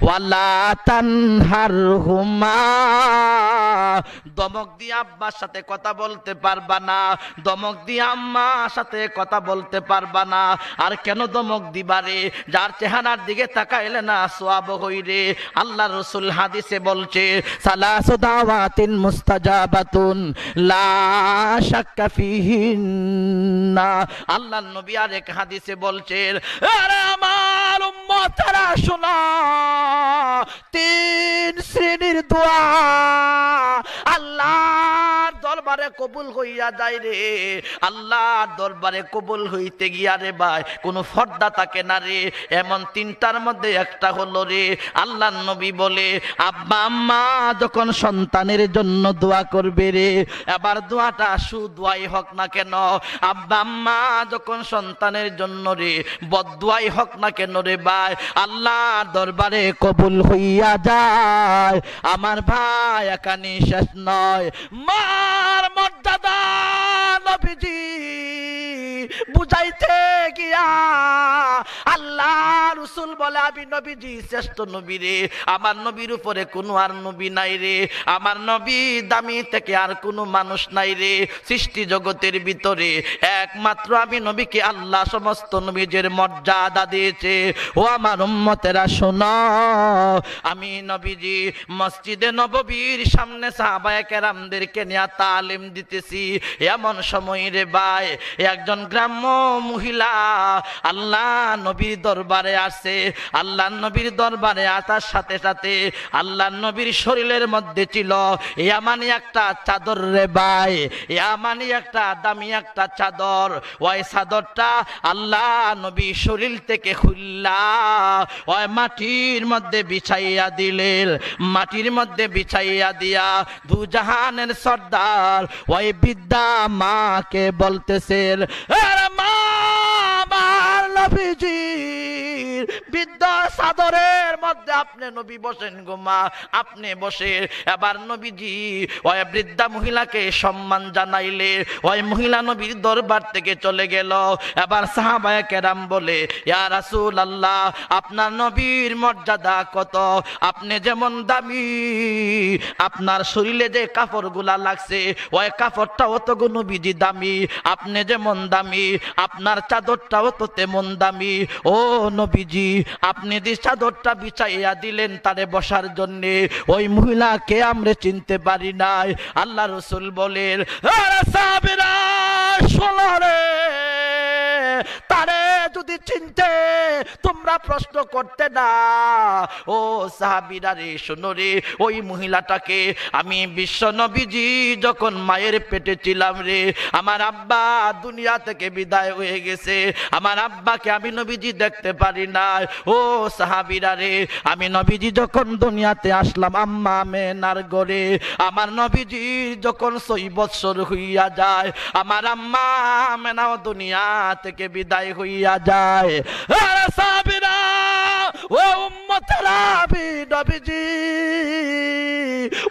ওয়ালা তানহারহুমা, দমক দিয়ে আব্বার সাথে কথা বলতে পারবা না, দমক দিয়ে আম্মার সাথে কথা বলতে পারবা না। আর কেন দমক দিবারে? যার চেহারার দিকে তাকাইলে না সওয়াব হইরে। আল্লাহ রাসূল হাদিসে বলছে সালাসু দাওয়াতিন মুস্তাজাবাতুন লা শাক্কা ফিহিন্না। আল্লাহর নবী আরেক হাদিসে বলছেন, আরে আমার উম্মতেরা শোনো, 3 শ্রেণীর দোয়া আল্লাহর দরবারে কবুল হইয়া যায় রে। আল্লাহর দরবারে কবুল হইতে গিয়া রে ভাই কোনো পর্দা থাকে না রে। এমন 3টার মধ্যে একটা হলো রে, আল্লাহর নবী বলে আব্বা আম্মা যখন সন্তানের জন্য দোয়া করবে রে, এবার দোয়াটা সুদোয়াই হোক না কেন, আব্বা আম্মা যখন সন্তানের জন্য রে বদদোয়াই হোক না কেন রে ভাই, আল্লাহর দরবারে কবুল হইয়া যায়। আমার ভাই এখানে শেষ নয়, মার মর্যাদা নবীজি বুঝাইতে গিয়া আল্লাহ রাসূল বলে আমি নবীজি শ্রেষ্ঠ নবী রে, আমার নবীর উপরে কোনো আর নবী নাই রে, আমার নবী দামি থেকে আর কোনো মানুষ নাই রে। সৃষ্টি জগতের ভিতরে একমাত্র আমি নবীকে আল্লাহ সমস্ত নবীদের মর্যাদা দিয়েছে। ও আমার উম্মতেরা শোনো, আমি নবীজি মসজিদে নববীর সামনে সাহাবায়ে কেরামদেরকে নিয়ে তালিম দিতেছি, এমন সময় রে ভাই একজন গ্রাম্য মহিলা আল্লাহ নবীর দরবারে আসে। আল্লাহ নবীর দরবারে আসার সাথে সাথে আল্লাহ নবীর শরীরের মধ্যে ছিল ইয়ামানি একটা চাদর রে ভাই, ইয়ামানি একটা দামি একটা চাদর। ওই চাদরটা আল্লাহ নবী শরীর থেকে খুললা ওই মাটির মধ্যে বিছাইয়া দিলেন। মাটির মধ্যে বিছাইয়া দিয়া দুজাহানের সর্দার ওই বিদ্যা মাকে বলতেছেন, আরে মা, আমার নবীজির বিদ্যা চাদরের মধ্যে আপনি নবী বসেন গো মা, আপনি বসে। এবার নবীজি ওই বৃদ্ধা মহিলাকে সম্মান জানাইলে ওই মহিলা নবীর দরবার থেকে চলে গেল। এবার সাহাবায়ে কেরাম বলে, ইয়া রাসূলুল্লাহ, আপনার নবীর মর্যাদা কত, আপনি যেমন দামি, আপনার শরীরে যে কাপড়গুলা লাগছে ওই কাপড়টাও তো গো নবীজি দামি, আপনি যেমন দামি আপনার চাদরটাও তো তেমন দামি। ও নবীজি, আপনি নবীজি চাদরটা বিছাইয়া দিলেন তারে বসার জন্য। ওই মহিলাকে আমরা চিনতে পারি নাই। আল্লাহ রাসূল বলেন, আরে সাহাবীরা শোনো রে, তারে যদি চিনতে তোমরা প্রশ্ন করতে না। ও সাহাবীরা রে শোনো রে, ওই মহিলাটাকে আমি বিশ্ব নবীজি যখন মায়ের পেটে ছিলাম রে, আমার আব্বা দুনিয়া থেকে বিদায় হয়ে গেছে, আমার আব্বাকে আমি নবীজি দেখতে পারি না। ও সাহাবীরা রে, আমি নবীজি যখন দুনিয়াতে আসলাম আম্মা আমেনার ঘরে, আমার নবীজি যখন 6 বছর হইয়া যায়, আমার আম্মা আমেনাও দুনিয়া থেকে বিদায় হইয়া যায়। আরে সাহাবীরা, ও উম্মতেরা, নবীজি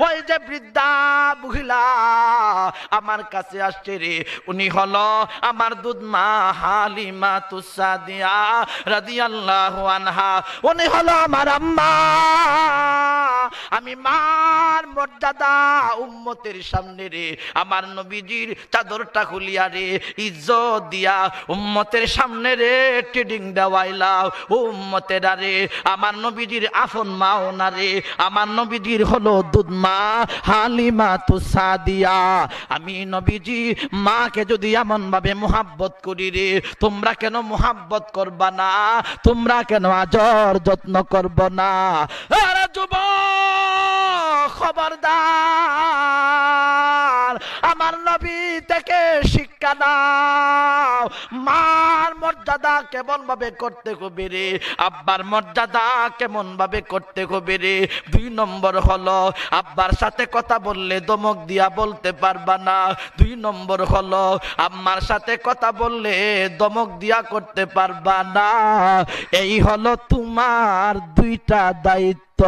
ওই যে বৃদ্ধা মহিলা আমার কাছে আসছে রে, উনি হলো আমার দুধমা হালিমা তুসাদিয়া রাদিয়াল্লাহু আনহা। উনি হলো আমার আম্মা। আমি মার মর্যাদা উম্মতের সামনে রে আমার নবীজির চাদরটা খুলিয়া রে ইজ্জত দিয়া উম্মতের সামনে রে ট্রেডিং দেওয়াইলাম। উম্মতেরা রে, আমার নবীজির আফন মাও না রে, আমার নবীজির হলো দুধমা হালিমা তুসাদিয়া। আমি নবীজি মাকে যদি এমন ভাবে মুহাব্বত করি রে, তোমরা কেন মুহাব্বত করবা না? তোমরা কেন আজর যত্ন করব না? আরে যুবক, খবরদার, আমার নবী থেকে শিক্ষা নাও। মার মর্যাদা কেমন ভাবে করতে হবে রে, আব্বার মর্যাদা কেমন ভাবে করতে হবে রে। 2 নম্বর হলো, আব্বার সাথে কথা বললে দমক দিয়া বলতে পারবা না। 2 নম্বর হলো, আম্মার সাথে কথা বললে দমক দিয়া করতে পারবা না। এই হলো তোমার 2টা দায়িত্ব।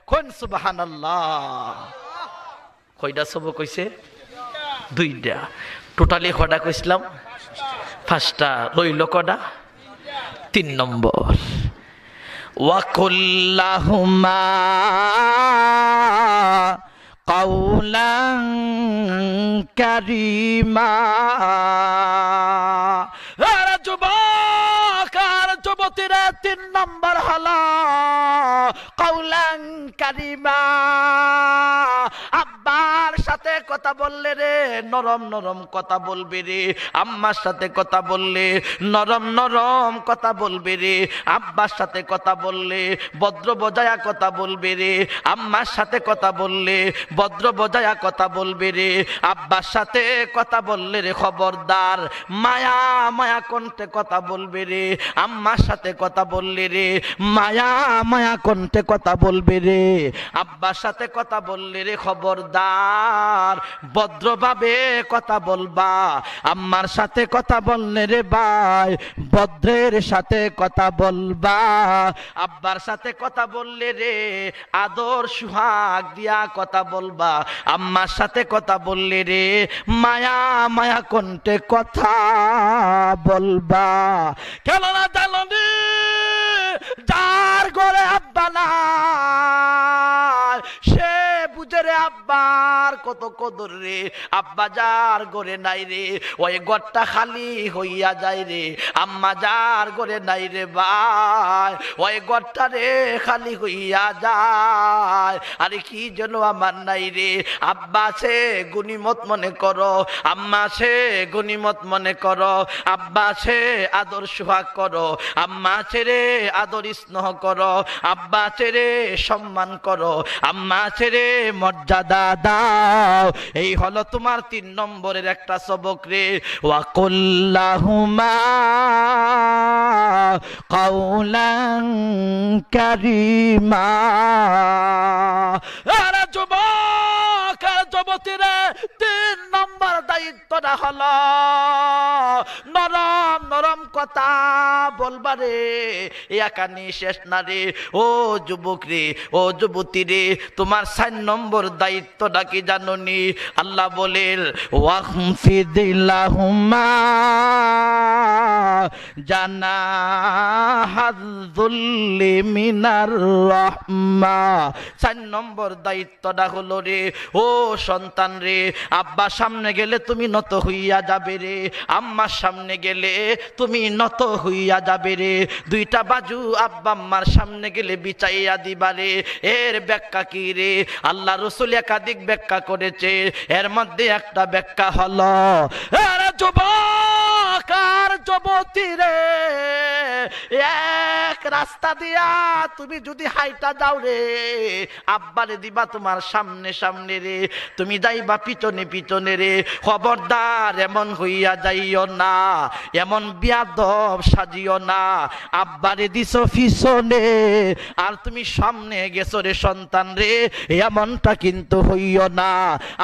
কোন সুবহানাল্লাহ, কয়টা সবক কইছে? 2টা। টোটালি কয়টা কইছিলাম? 5টা। রইল কয়টা? 3 নম্বর। ওয়াকুল্লাহুমা কাউলান কারীমা। আরে যুবক আর যুবতীরা, 3 নম্বর হলো কাউলান কারীমা। আব্বার সাথে কথা বললে রে নরম নরম কথা বলবে রে, আম্মার সাথে কথা বললে নরম নরম কথা বলবে রে, আব্বার সাথে কথা বললে ভদ্র বজায়া কথা বলবে রে, আম্মার সাথে কথা বললে ভদ্র বজায়া কথা বলবে রে। আব্বার সাথে কথা বললে রে খবরদার মায়া মায়া কণ্ঠে কথা বলবে রে, আম্মার সাথে কথা বললে রে মায়া মায়া কণ্ঠে কথা বলবে রে। আব্বার সাথে কথা বললে রে খবরদার ভদ্রভাবে কথা বলবা, আম্মার সাথে কথা বললে রে ভাই ভদ্রের সাথে কথা বলবা। আব্বার সাথে কথা বললে রে আদর সুহাগ দিয়া কথা বলবা, আম্মার সাথে কথা বললে রে মায়া মায়া কণ্ঠে কথা বলবা। কেননা জানি যার ঘরে আব্বা নাই সে বুঝে রে আব্বার কত কদর রে। আব্বা যার ঘরে নাই রে ওই ঘরটা খালি হইয়া যায় রে। আম্মা যার ঘরে নাই রে ভাই ওই ঘরটা রে খালি হইয়া যায়। আরে কি যেন আমার নাই রে, আব্বা আছে গনিমত মনে করো, আম্মা আছে গনিমত মনে করো, আব্বা আছে আদর সোহাগ করো, আম্মা আছে রে আদর স্নেহ করো, আব্বা আছে রে সম্মান করো, আম্মা আছে রে মর্যাদা দাও। এই হলো তোমার 3 নম্বরের একটা সবক রে। ওয়াকুল্লাহুমা কাউলান কারীমা। আরে যুবক আর যুবতীরা, 3 নম্বর দায়িত্বটা হলো নরম নরম কথা বলবা রে। একানি শেষ না রে ও যুবক রে, ও যুবতী রে, তোমার 4 নম্বর দায়িত্বটা কি জানোনি? আল্লাহ বলেন ওয়াখফিদিল্লাহুমা জানাহাযুল্লি মিনার রাহমা। 4 নম্বর দায়িত্বটা হলো রে ও সন্তান রে, আব্বা সামনে গেলে তুমি নত হইয়া যাবে রে, আম্মা আম্মার সামনে গেলে তুমি নত হইয়া যাবে রে, দুইটা বাজু আব্বা আম্মার সামনে গেলে বিছাইয়া দিবারে। এর ব্যাখ্যা কি রে? আল্লাহ রাসূল একাধিক ব্যাখ্যা করেছে, এর মধ্যে একটা ব্যাখ্যা হলো, আরে যুবক আর যুবতী রে, এক রাস্তা দিয়া তুমি যদি হাইটা যাও রে, আব্বারে দিবা তোমার সামনে সামনে রে, তুমি যাইবা পিছনে পিছনে রে। খবরদার এমন হইয়া যাইও না, এমন বিয়াদব সাজিও না। আব্বারে দিছো পিছনে আর তুমি সামনে গেছো রে সন্তান রে, এমনটা কিন্তু হইও না।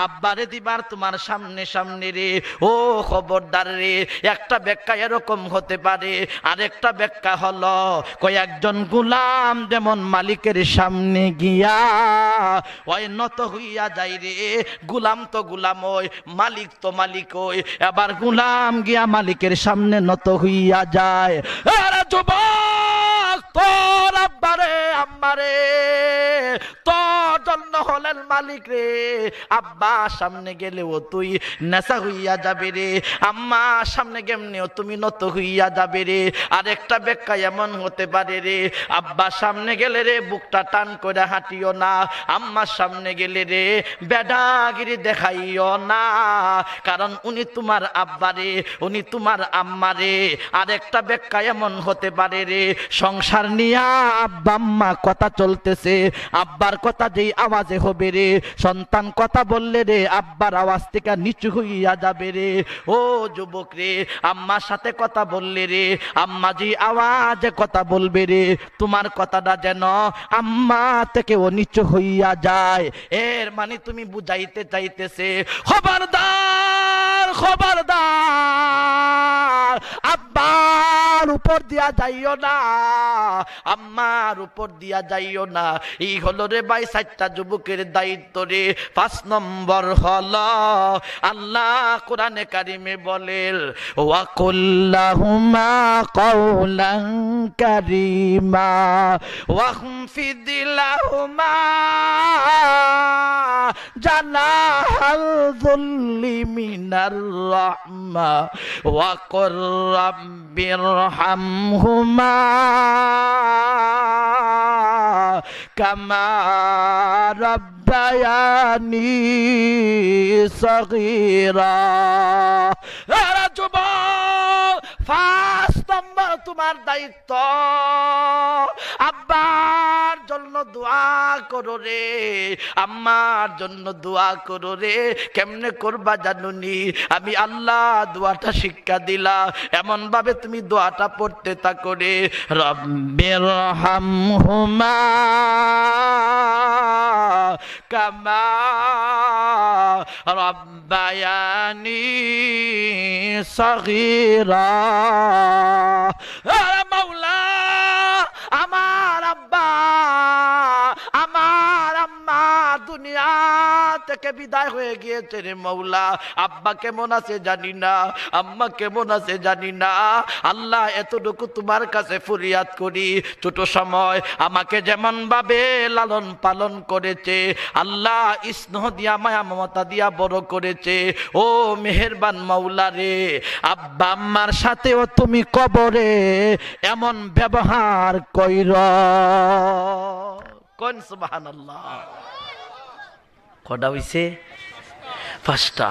আব্বারে দিবার তোমার সামনে সামনে রে। ও খবরদার রে। একটা ব্যাখ্যা এরকম হতে পারে, আরেকটা ব্যাখ্যা হলো কয়েকজন গোলাম যেমন মালিকের সামনে গিয়া ওই নত হইয়া যায় রে, গোলাম তো গোলাম ওই, মালিক তো মালিক ওই, এবার গোলাম গিয়া মালিকের সামনে নত হইয়া যায়। আরে যুবক, তোর আব্বারে আম্মারে তোর জন্য হলেন মালিক রে, আব্বা সামনে গেলেও তুই নেশা হইয়া যাবে রে, আম্মা সামনে গেমনেও তুমি নত হইয়া যাবে রে। আরেকটা ব্যাখ্যা এমন হতে পারে রে, আব্বা সামনে গেলে রে বুকটা টান করে হাঁটিও না, আম্মার সামনে গেলে রে বেডাগিরি দেখাইও না, কারণ উনি তোমার আব্বা রে, উনি তোমার আম্মা রে। আরেকটা ব্যাখ্যা এমন হতে পারে রে, সংসার নিয়া আব্বা আম্মা কথা চলতেছে, আব্বার কথা যেই আওয়াজে হবে রে, সন্তান কথা বললে রে আব্বার আওয়াজ থেকে নিচু হইয়া যাবে রে। ও যুবক রে, আম্মার সাথে কথা বললে রে, আম্মা যে আওয়াজে কথা বলবে রে, তোমার কথাটা যেন আম্মা থেকে ও নিচু হইয়া যায়। এর মানে তুমি বুঝাইতে চাইতেছে, খবরদার খবরদার, আব্বার উপর দিয়া যাইও না, আম্মার উপর দিয়া যাইও না। এই হলো রে ভাই 4টা যুবকের দায়িত্ব রে। 5 নম্বর হলো আল্লাহ কোরআনে কারিমে বলেন, ওয়া কুল্লাহুমা কাওলান কারীমা ওয়া খুফিদ লাহুমা জানাহাল যুল্লি মিনার রাহমা ওয়া কুর রাব্বিরহামহুমা কামা রাব্বায়ানি সগীরা। আরে যুবক, 5 নম্বর তোমার দায়িত্ব, আব্বার জন্য দোয়া করো রে, আম্মার জন্য দোয়া করো রে। কেমনে করবা জানুনি? আমি আল্লাহ দোয়াটা শিক্ষা দিলাম, এমন ভাবে তুমি দোয়াটা পড়তে থাকো রে, রব্বিরহামহুমা কামা রাব্বায়ানি সগীরা। আরে মাওলা, আমার আব্বা আমার আম্মা দুনিয়া থেকে বিদায় হয়ে গিয়েছে রে মাওলা। আব্বা কেমন আছে জানি না, আম্মা কেমন আছে জানি না। আল্লাহ এতটুকু তোমার কাছে ফরিয়াদ করি, ছোট সময় আমাকে যেমন ভাবে লালন পালন করেছে, আল্লাহ স্নেহ দিয়া মায়া মমতা দিয়া বড় করেছে, ও মেহেরবান মাওলা রে, আব্বা আম্মার সাথেও তুমি কবরে এমন ব্যবহার কইর। কোন সুবহানাল্লাহ। কটা হইছে? 5টা।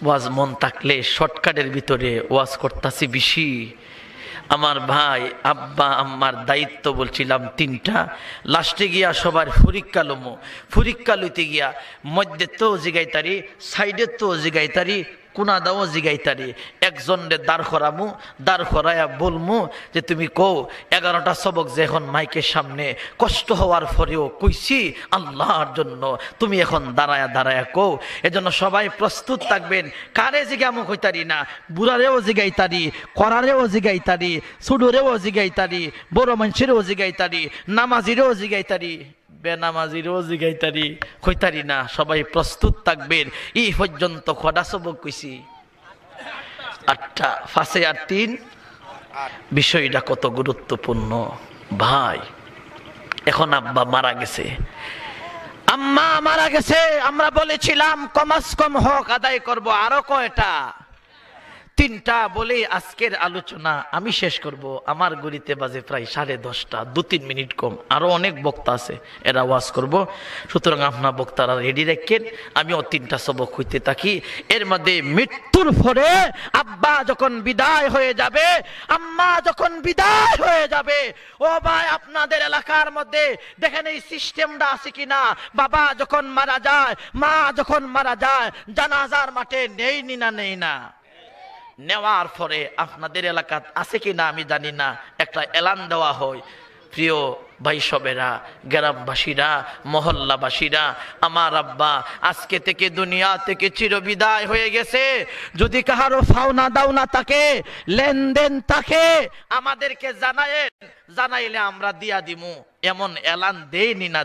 ওয়াজ মন থাকলে শর্টকাটের ভিতরে ওয়াজ করতেছি বেশি। আমার ভাই, আব্বা আম্মার দায়িত্ব বলছিলাম 3টা। লাস্টে গিয়া সবার পরীক্ষা লমো, পরীক্ষা লইতে গিয়া মধ্যে তো জিগাইতারি, সাইডে তো জিগাইতারি, কোনা দাও জিগাইতারি। একজনের দাঁড় করামু, দাঁড় করাইয়া বলমু যে তুমি কও 11টা সবক যে এখন মাইকের সামনে কষ্ট হওয়ার পরেও কইছি আল্লাহর জন্য, তুমি এখন দাঁড়ায়া দাঁড়ায়া কও। এজন্য সবাই প্রস্তুত থাকবেন। কারে জিগামু কইতারি না, বুড়ারেও জিগাইতারি, করারেও জিগাইতারি, সুডুরেও জিগাইতারি, বড় মানুষেরও জিগাইতারি, নামাজিরেও জিগাইতারি, বেনামাজিরও জিগাইতারি, কইতারি না। সবাই প্রস্তুত থাকবেন। এই পর্যন্ত কটা সবক কইছি? 8টা। 5 আর 3 বিষয়টা কত গুরুত্বপূর্ণ ভাই। এখন আব্বা মারা গেছে, আম্মা মারা গেছে, আমরা বলেছিলাম কমাস কম হক আদায় করব। আরো কয়টা? তিনটা বলে আজকের আলোচনা আমি শেষ করব। আমার গড়িতে বাজে প্রায় 10:30, 2-3 মিনিট কম। আরো অনেক বক্তা আছে, এরা ওয়াজ করব। সুতরাং আপনার বক্তারা রেডি রাখেন, আমিও 3টা সবক হইতে থাকি। এর মধ্যে মৃত্যুর পরে আব্বা যখন বিদায় হয়ে যাবে, আম্মা যখন বিদায় হয়ে যাবে, ও ভাই আপনাদের এলাকার মধ্যে দেখেন এই সিস্টেমটা আছে কিনা। বাবা যখন মারা যায়, মা যখন মারা যায়, জানাজার মাঠে নেই না নেওয়ার পরে আপনাদের এলাকাত আছে কিনা আমি জানি না, একটা এলান দেওয়া হয়, প্রিয় ভাই সবেরা, গ্রামবাসীরা, মহল্লাবাসীরা, আমার আব্বা আজকে থেকে দুনিয়া থেকে চিরবিদায় হয়ে গেছে। যদি কাহারো ফাওনা দাওনা থাকে, লেনদেন থাকে, আমাদেরকে জানাইলে আমরা দিয়া দিমু। এমন এলান দেয়নি না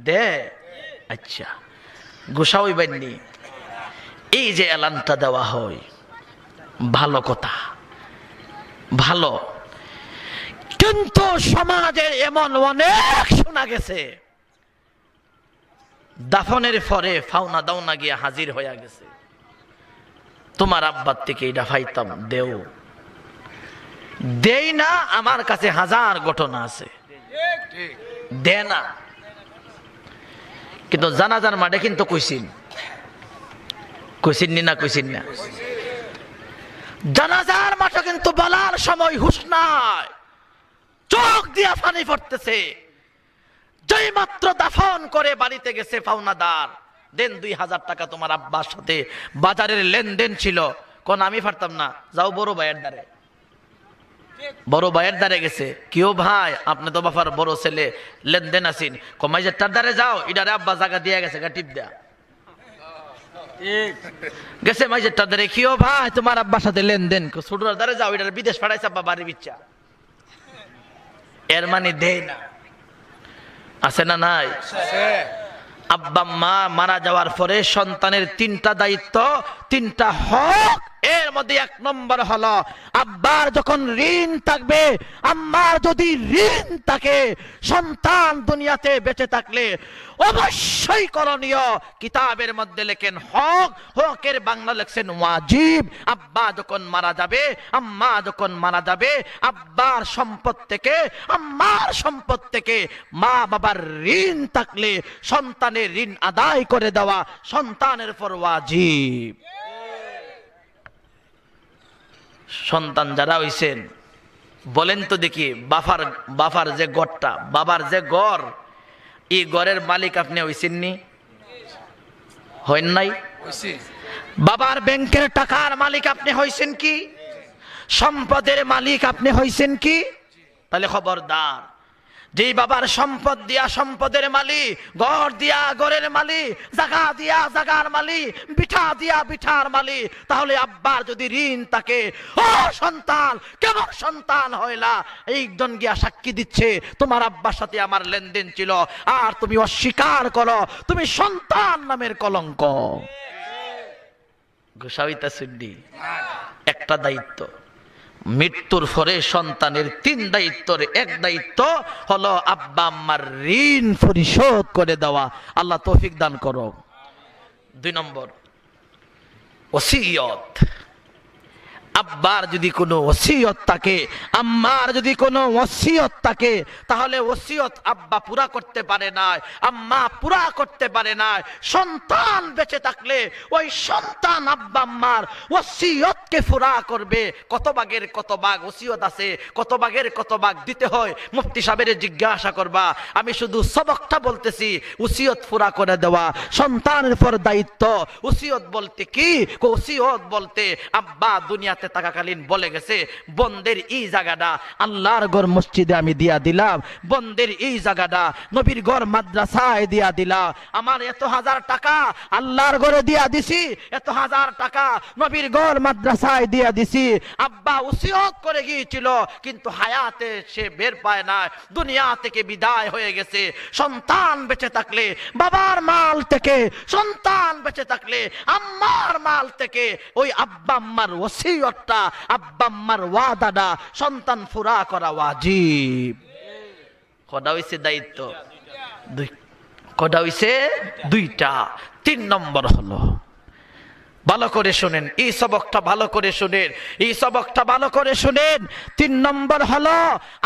দে। আচ্ছা গোসা হইবেননি, এই যে এলানটা দেওয়া হয় ভালো কথা, ভালো, কিন্তু সমাজে এমন অনেক শোনা গেছে দাফনের পরে ফাওনা দাওনা গিয়া হাজির হয়ে গেছে, তোমার আব্বার থেকে এটা পাইতাম, দেই না। আমার কাছে হাজার ঘটনা আছে, দে না। কিন্তু জানাজার মাঠে কিন্তু কইছিন না, জানাজার মাঠে কিন্তু বলার সময় হুঁশ নাই, চোখ দিয়া পানি পড়তেছে। যেই মাত্র দাফন করে বাড়িতে গেছে ফাওনাদার, দেন 2000 টাকা তোমার আব্বার সাথে বাজারের লেনদেন ছিল। কোন আমি পারতাম না, যাও বড় ভাইয়ের দ্বারে গেছে। কেউ ভাই আপনি তো বাবার বড় ছেলে, লেনদেন আছেন, কমাই যে তার দ্বারে যাও, এটারে আব্বা জায়গা দিয়ে গেছে, টিপ দেয়া গেছে মাইজের তার দ্বারে। কেউ ভাই তোমার আব্বার সাথে লেনদেন, ছোটর দ্বারে যাও, এটার বিদেশ পাঠাইছে আব্বা বাড়ি বিচ্ছা। এর মানে দেয় না, আছে না নাই? আব্বা মা মারা যাওয়ার পরে সন্তানের 3টা দায়িত্ব, 3টা হক। এর মধ্যে 1 নম্বর হলো আব্বার যখন ঋণ থাকবে, আম্মার যদি ঋণ থাকে, সন্তান দুনিয়াতে বেঁচে থাকলে অবশ্যই করণীয়। কিতাবের মধ্যে লেখেন হক, হকের বাংলা লেখছেন ওয়াজিব। আব্বা যখন মারা যাবে, আম্মা যখন মারা যাবে, আব্বার সম্পদ থেকে, আম্মার সম্পদ থেকে মা বাবার ঋণ থাকলে সন্তানের ঋণ আদায় করে দেওয়া সন্তানের উপর ওয়াজিব। সন্তান যারা হইছেন বলেন তো দেখি, বাবার যে গড়টা, বাবার যে গড়, এই গড়ের মালিক আপনি হইছেন নি? হইন নাই? বাবার ব্যাংকের টাকার মালিক আপনি হইছেন কি? সম্পদের মালিক আপনি হইছেন কি? তাহলে খবরদার, যে বাবার সম্পদ দিয়া সম্পদের মালিক, ঘর দিয়া ঘরের মালিক, জায়গা দিয়া জায়গার মালিক, বিঠা দিয়া বিঠার মালিক, তাহলে আব্বার যদি ঋণ থাকে, ও সন্তান কেমন সন্তান হইলা? এইজন গিয়া সাক্ষী দিচ্ছে তোমার আব্বার সাথে আমার লেনদেন ছিল, আর তুমি অস্বীকার করো, তুমি সন্তান নামের কলঙ্ক। ঘোষাইতা শুনলি একটা দায়িত্ব। মৃত্যুর পরে সন্তানের 3 দায়িত্বের 1 দায়িত্ব হলো আব্বা আম্মার ঋণ পরিশোধ করে দেওয়া। আল্লাহ তৌফিক দান করো। 2 নম্বর ওসিয়ত। আব্বার যদি কোনো ওসিয়ত থাকে, আম্মার যদি কোনো ওসিয়ত থাকে, তাহলে ওসিয়ত আব্বা পুরা করতে পারে না, আম্মা পুরা করতে পারে না। সন্তান বেঁচে থাকলে ওই সন্তান আব্বা আম্মার ওসিয়তকে পুরা করবে। কত ভাগ ওসিয়ত আছে, কত ভাগ দিতে হয়, মুফতি সাহেবের জিজ্ঞাসা করবা। আমি শুধু সবকটা বলতেছি, ওসিয়ত পুরা করে দেওয়া সন্তানের উপর দায়িত্ব। ওসিয়ত বলতে কি? ওসিয়ত বলতে আব্বা দুনিয়া থাকাকালীন বলে গেছে, বন্দের এই জায়গাটা আল্লাহর ঘর মসজিদে আমি দিয়া দিলাম, বন্দের এই জায়গাটা নবীর ঘর মাদ্রাসায় দিয়া দিলাম, আমার এত 1000 টাকা আল্লাহর ঘরে দিয়া দিছি, এত 1000 টাকা নবীর ঘর মাদ্রাসায় দিয়া দিছি। আব্বা ওসিয়ত করে গিয়েছিল, কিন্তু হায়াতে সে বের পায় না, দুনিয়া থেকে বিদায় হয়ে গেছে। সন্তান বেঁচে থাকলে বাবার মাল থেকে, সন্তান বেঁচে থাকলে আম্মার মাল থেকে ওই আব্বা আম্মার ওসিয়ত, আব্বা আম্মার ওয়াদাটা সন্তান পুরা করা ওয়াজিব। কটা হইছে দায়িত্ব? কটা হইছে? 2টা। 3 নম্বর হলো ভালো করে শুনেন, এই সবকটা ভালো করে শুনেন, এই সবকটা ভালো করে শুনেন। 3 নম্বর হলো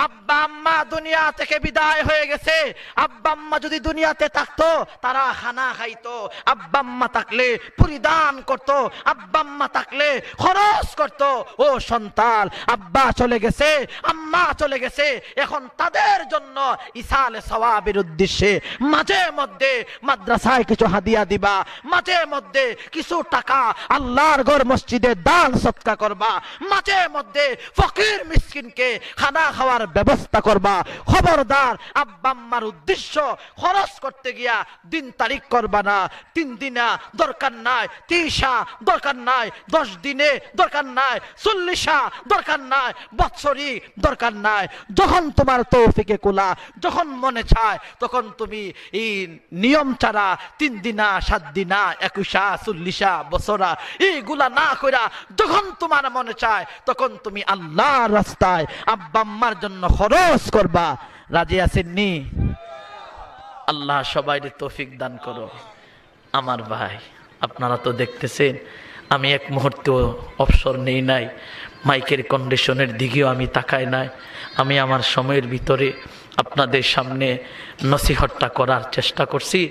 আব্বা আম্মা দুনিয়া থেকে বিদায় হয়ে গেছে। আব্বা আম্মা যদি দুনিয়াতে থাকতো তারা খানা খাইতো, আব্বা আম্মা থাকলে পরিধান করতো, আব্বা আম্মা থাকলে খরচ করতো। ও সন্তান, আব্বা চলে গেছে, আম্মা চলে গেছে, এখন তাদের জন্য ইসালে সওয়াবের উদ্দেশ্যে মাঝে মধ্যে মাদ্রাসায় কিছু হাদিয়া দিবা, মাঝে মধ্যে কিছু টাকা আল্লাহর ঘর মসজিদে দান সদকা করবা, মাঝে মধ্যে ফকির মিসকিনকে খানা খাওয়ার ব্যবস্থা করবা। খবরদার আব্বা আম্মার উদ্দেশ্য খরচ করতে গিয়া দিন তারিখ করবা না। 3 দিনা দরকার নাই, 30 দরকার নাই, 10 দিনে দরকার নাই, 40 দরকার নাই, বৎসরি দরকার নাই। যখন তোমার তৌফিকে কুলা, যখন মনে চায় তখন তুমি এই নিয়ম ছাড়া 3 দিনা, 7 দিনা, 21, 40 বছরা এইগুলা না কইরা যখন তোমার মনে চায় তখন তুমি আল্লাহর রাস্তায় আব্বা আম্মার জন্য খরচ করবা। রাজি আছেন নি? আল্লাহ সবাইকে তৌফিক দান করো। আমার ভাই, আপনারা তো দেখতেছেন আমি এক মুহূর্ত অবসর নেই নাই, মাইকের কন্ডিশনের দিকেও আমি তাকাই নাই। আমি আমার সময়ের ভিতরে আপনাদের সামনে নসিহতটা করার চেষ্টা করছি।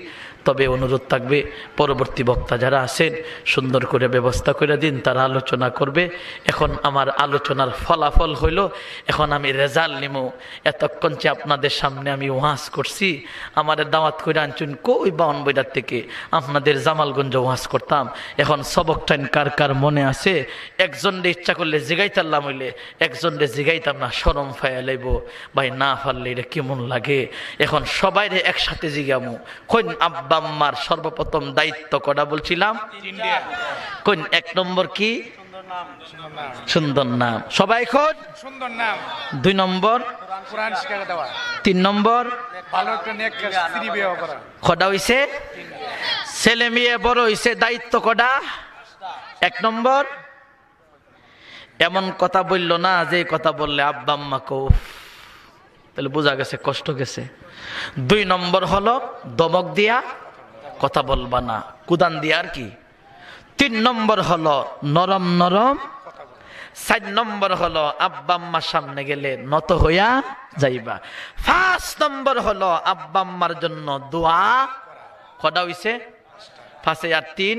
তবে অনুরোধ থাকবে পরবর্তী বক্তা যারা আছেন সুন্দর করে ব্যবস্থা করে দিন, তারা আলোচনা করবে। এখন আমার আলোচনার ফলাফল হইল, এখন আমি রেজাল্ট নিমু। এতক্ষণ যে আপনাদের সামনে আমি ওয়াজ করছি, আমার দাওয়াত করে আনছুন কই 52 থেকে আপনাদের জামালগঞ্জ ওয়াজ করতাম। এখন সবক টাইম কার কার মনে আছে? একজনরে ইচ্ছা করলে জিগাইতাম হইলে, একজনরে জিগাইতাম না, শরম ফায়া লাইব ভাই, না পারলে এটা কেমন লাগে। এখন সবাইরে একসাথে জিগামু, কইন আব্বা আম্মার সর্বপ্রথম দায়িত্ব কটা বলছিলাম? কোন 1 নম্বর কি? সুন্দর নাম। সবাই খোঁজ সুন্দর নাম। 2 নম্বর কোরআন শিক্ষা দেওয়া। 3 নম্বর ভালো একটা নেক স্ত্রী বিয়ে করা। কটা হইছে? ছেলে মেয়ে বড় হইছে, দায়িত্ব কটা? 1 নম্বর। এমন কথা বলল না যে কথা বললে আব্বা আম্মা কো, তাহলে বোঝা গেছে কষ্ট গেছে। 2 নম্বর হলো দমক দিয়া কথা বলবা না, কুদান দিয়া আর কি। 3 নম্বর হলো নরম নরম। 4 নম্বর হলো আব্বা আম্মার সামনে গেলে নত হইয়া যাইবা। 5 নম্বর হলো আব্বা আম্মার জন্য দোয়া। কটা হইছে? 5 আর 3।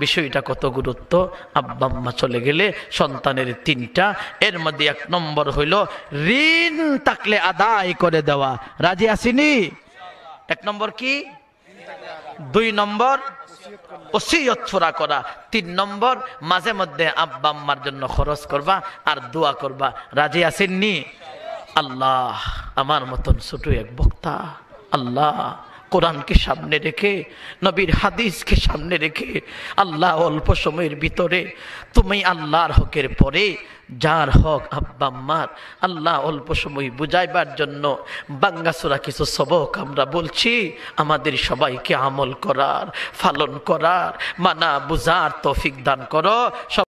বিষয়টা কত গুরুত্ব। আব্বা আম্মা চলে গেলে সন্তানের 3টা, এর মধ্যে 1 নম্বর হইল ঋণ থাকলে আদায় করে দেওয়া। রাজি আসিনি? 1 নম্বর কি? 2 নম্বর ওসিয়ত পুরা করা। 3 নম্বর মাঝে মধ্যে আব্বা আম্মার জন্য খরচ করবা আর দোয়া করবা। রাজি আসেননি? আল্লাহ আমার মতন ছোট এক বক্তা, আল্লাহ কোরআনকে সামনে রেখে, নবীর হাদিসকে সামনে রেখে, আল্লাহ অল্প সময়ের ভিতরে তুমি আল্লাহর হকের পরে যার হক আব্বা আম্মার, আল্লাহ অল্প সময় বুঝাইবার জন্য বাঙ্গাসুরা কিছু সবক আমরা বলছি। আমাদের সবাইকে আমল করার, পালন করার, মানা বুঝার তৌফিক দান করো।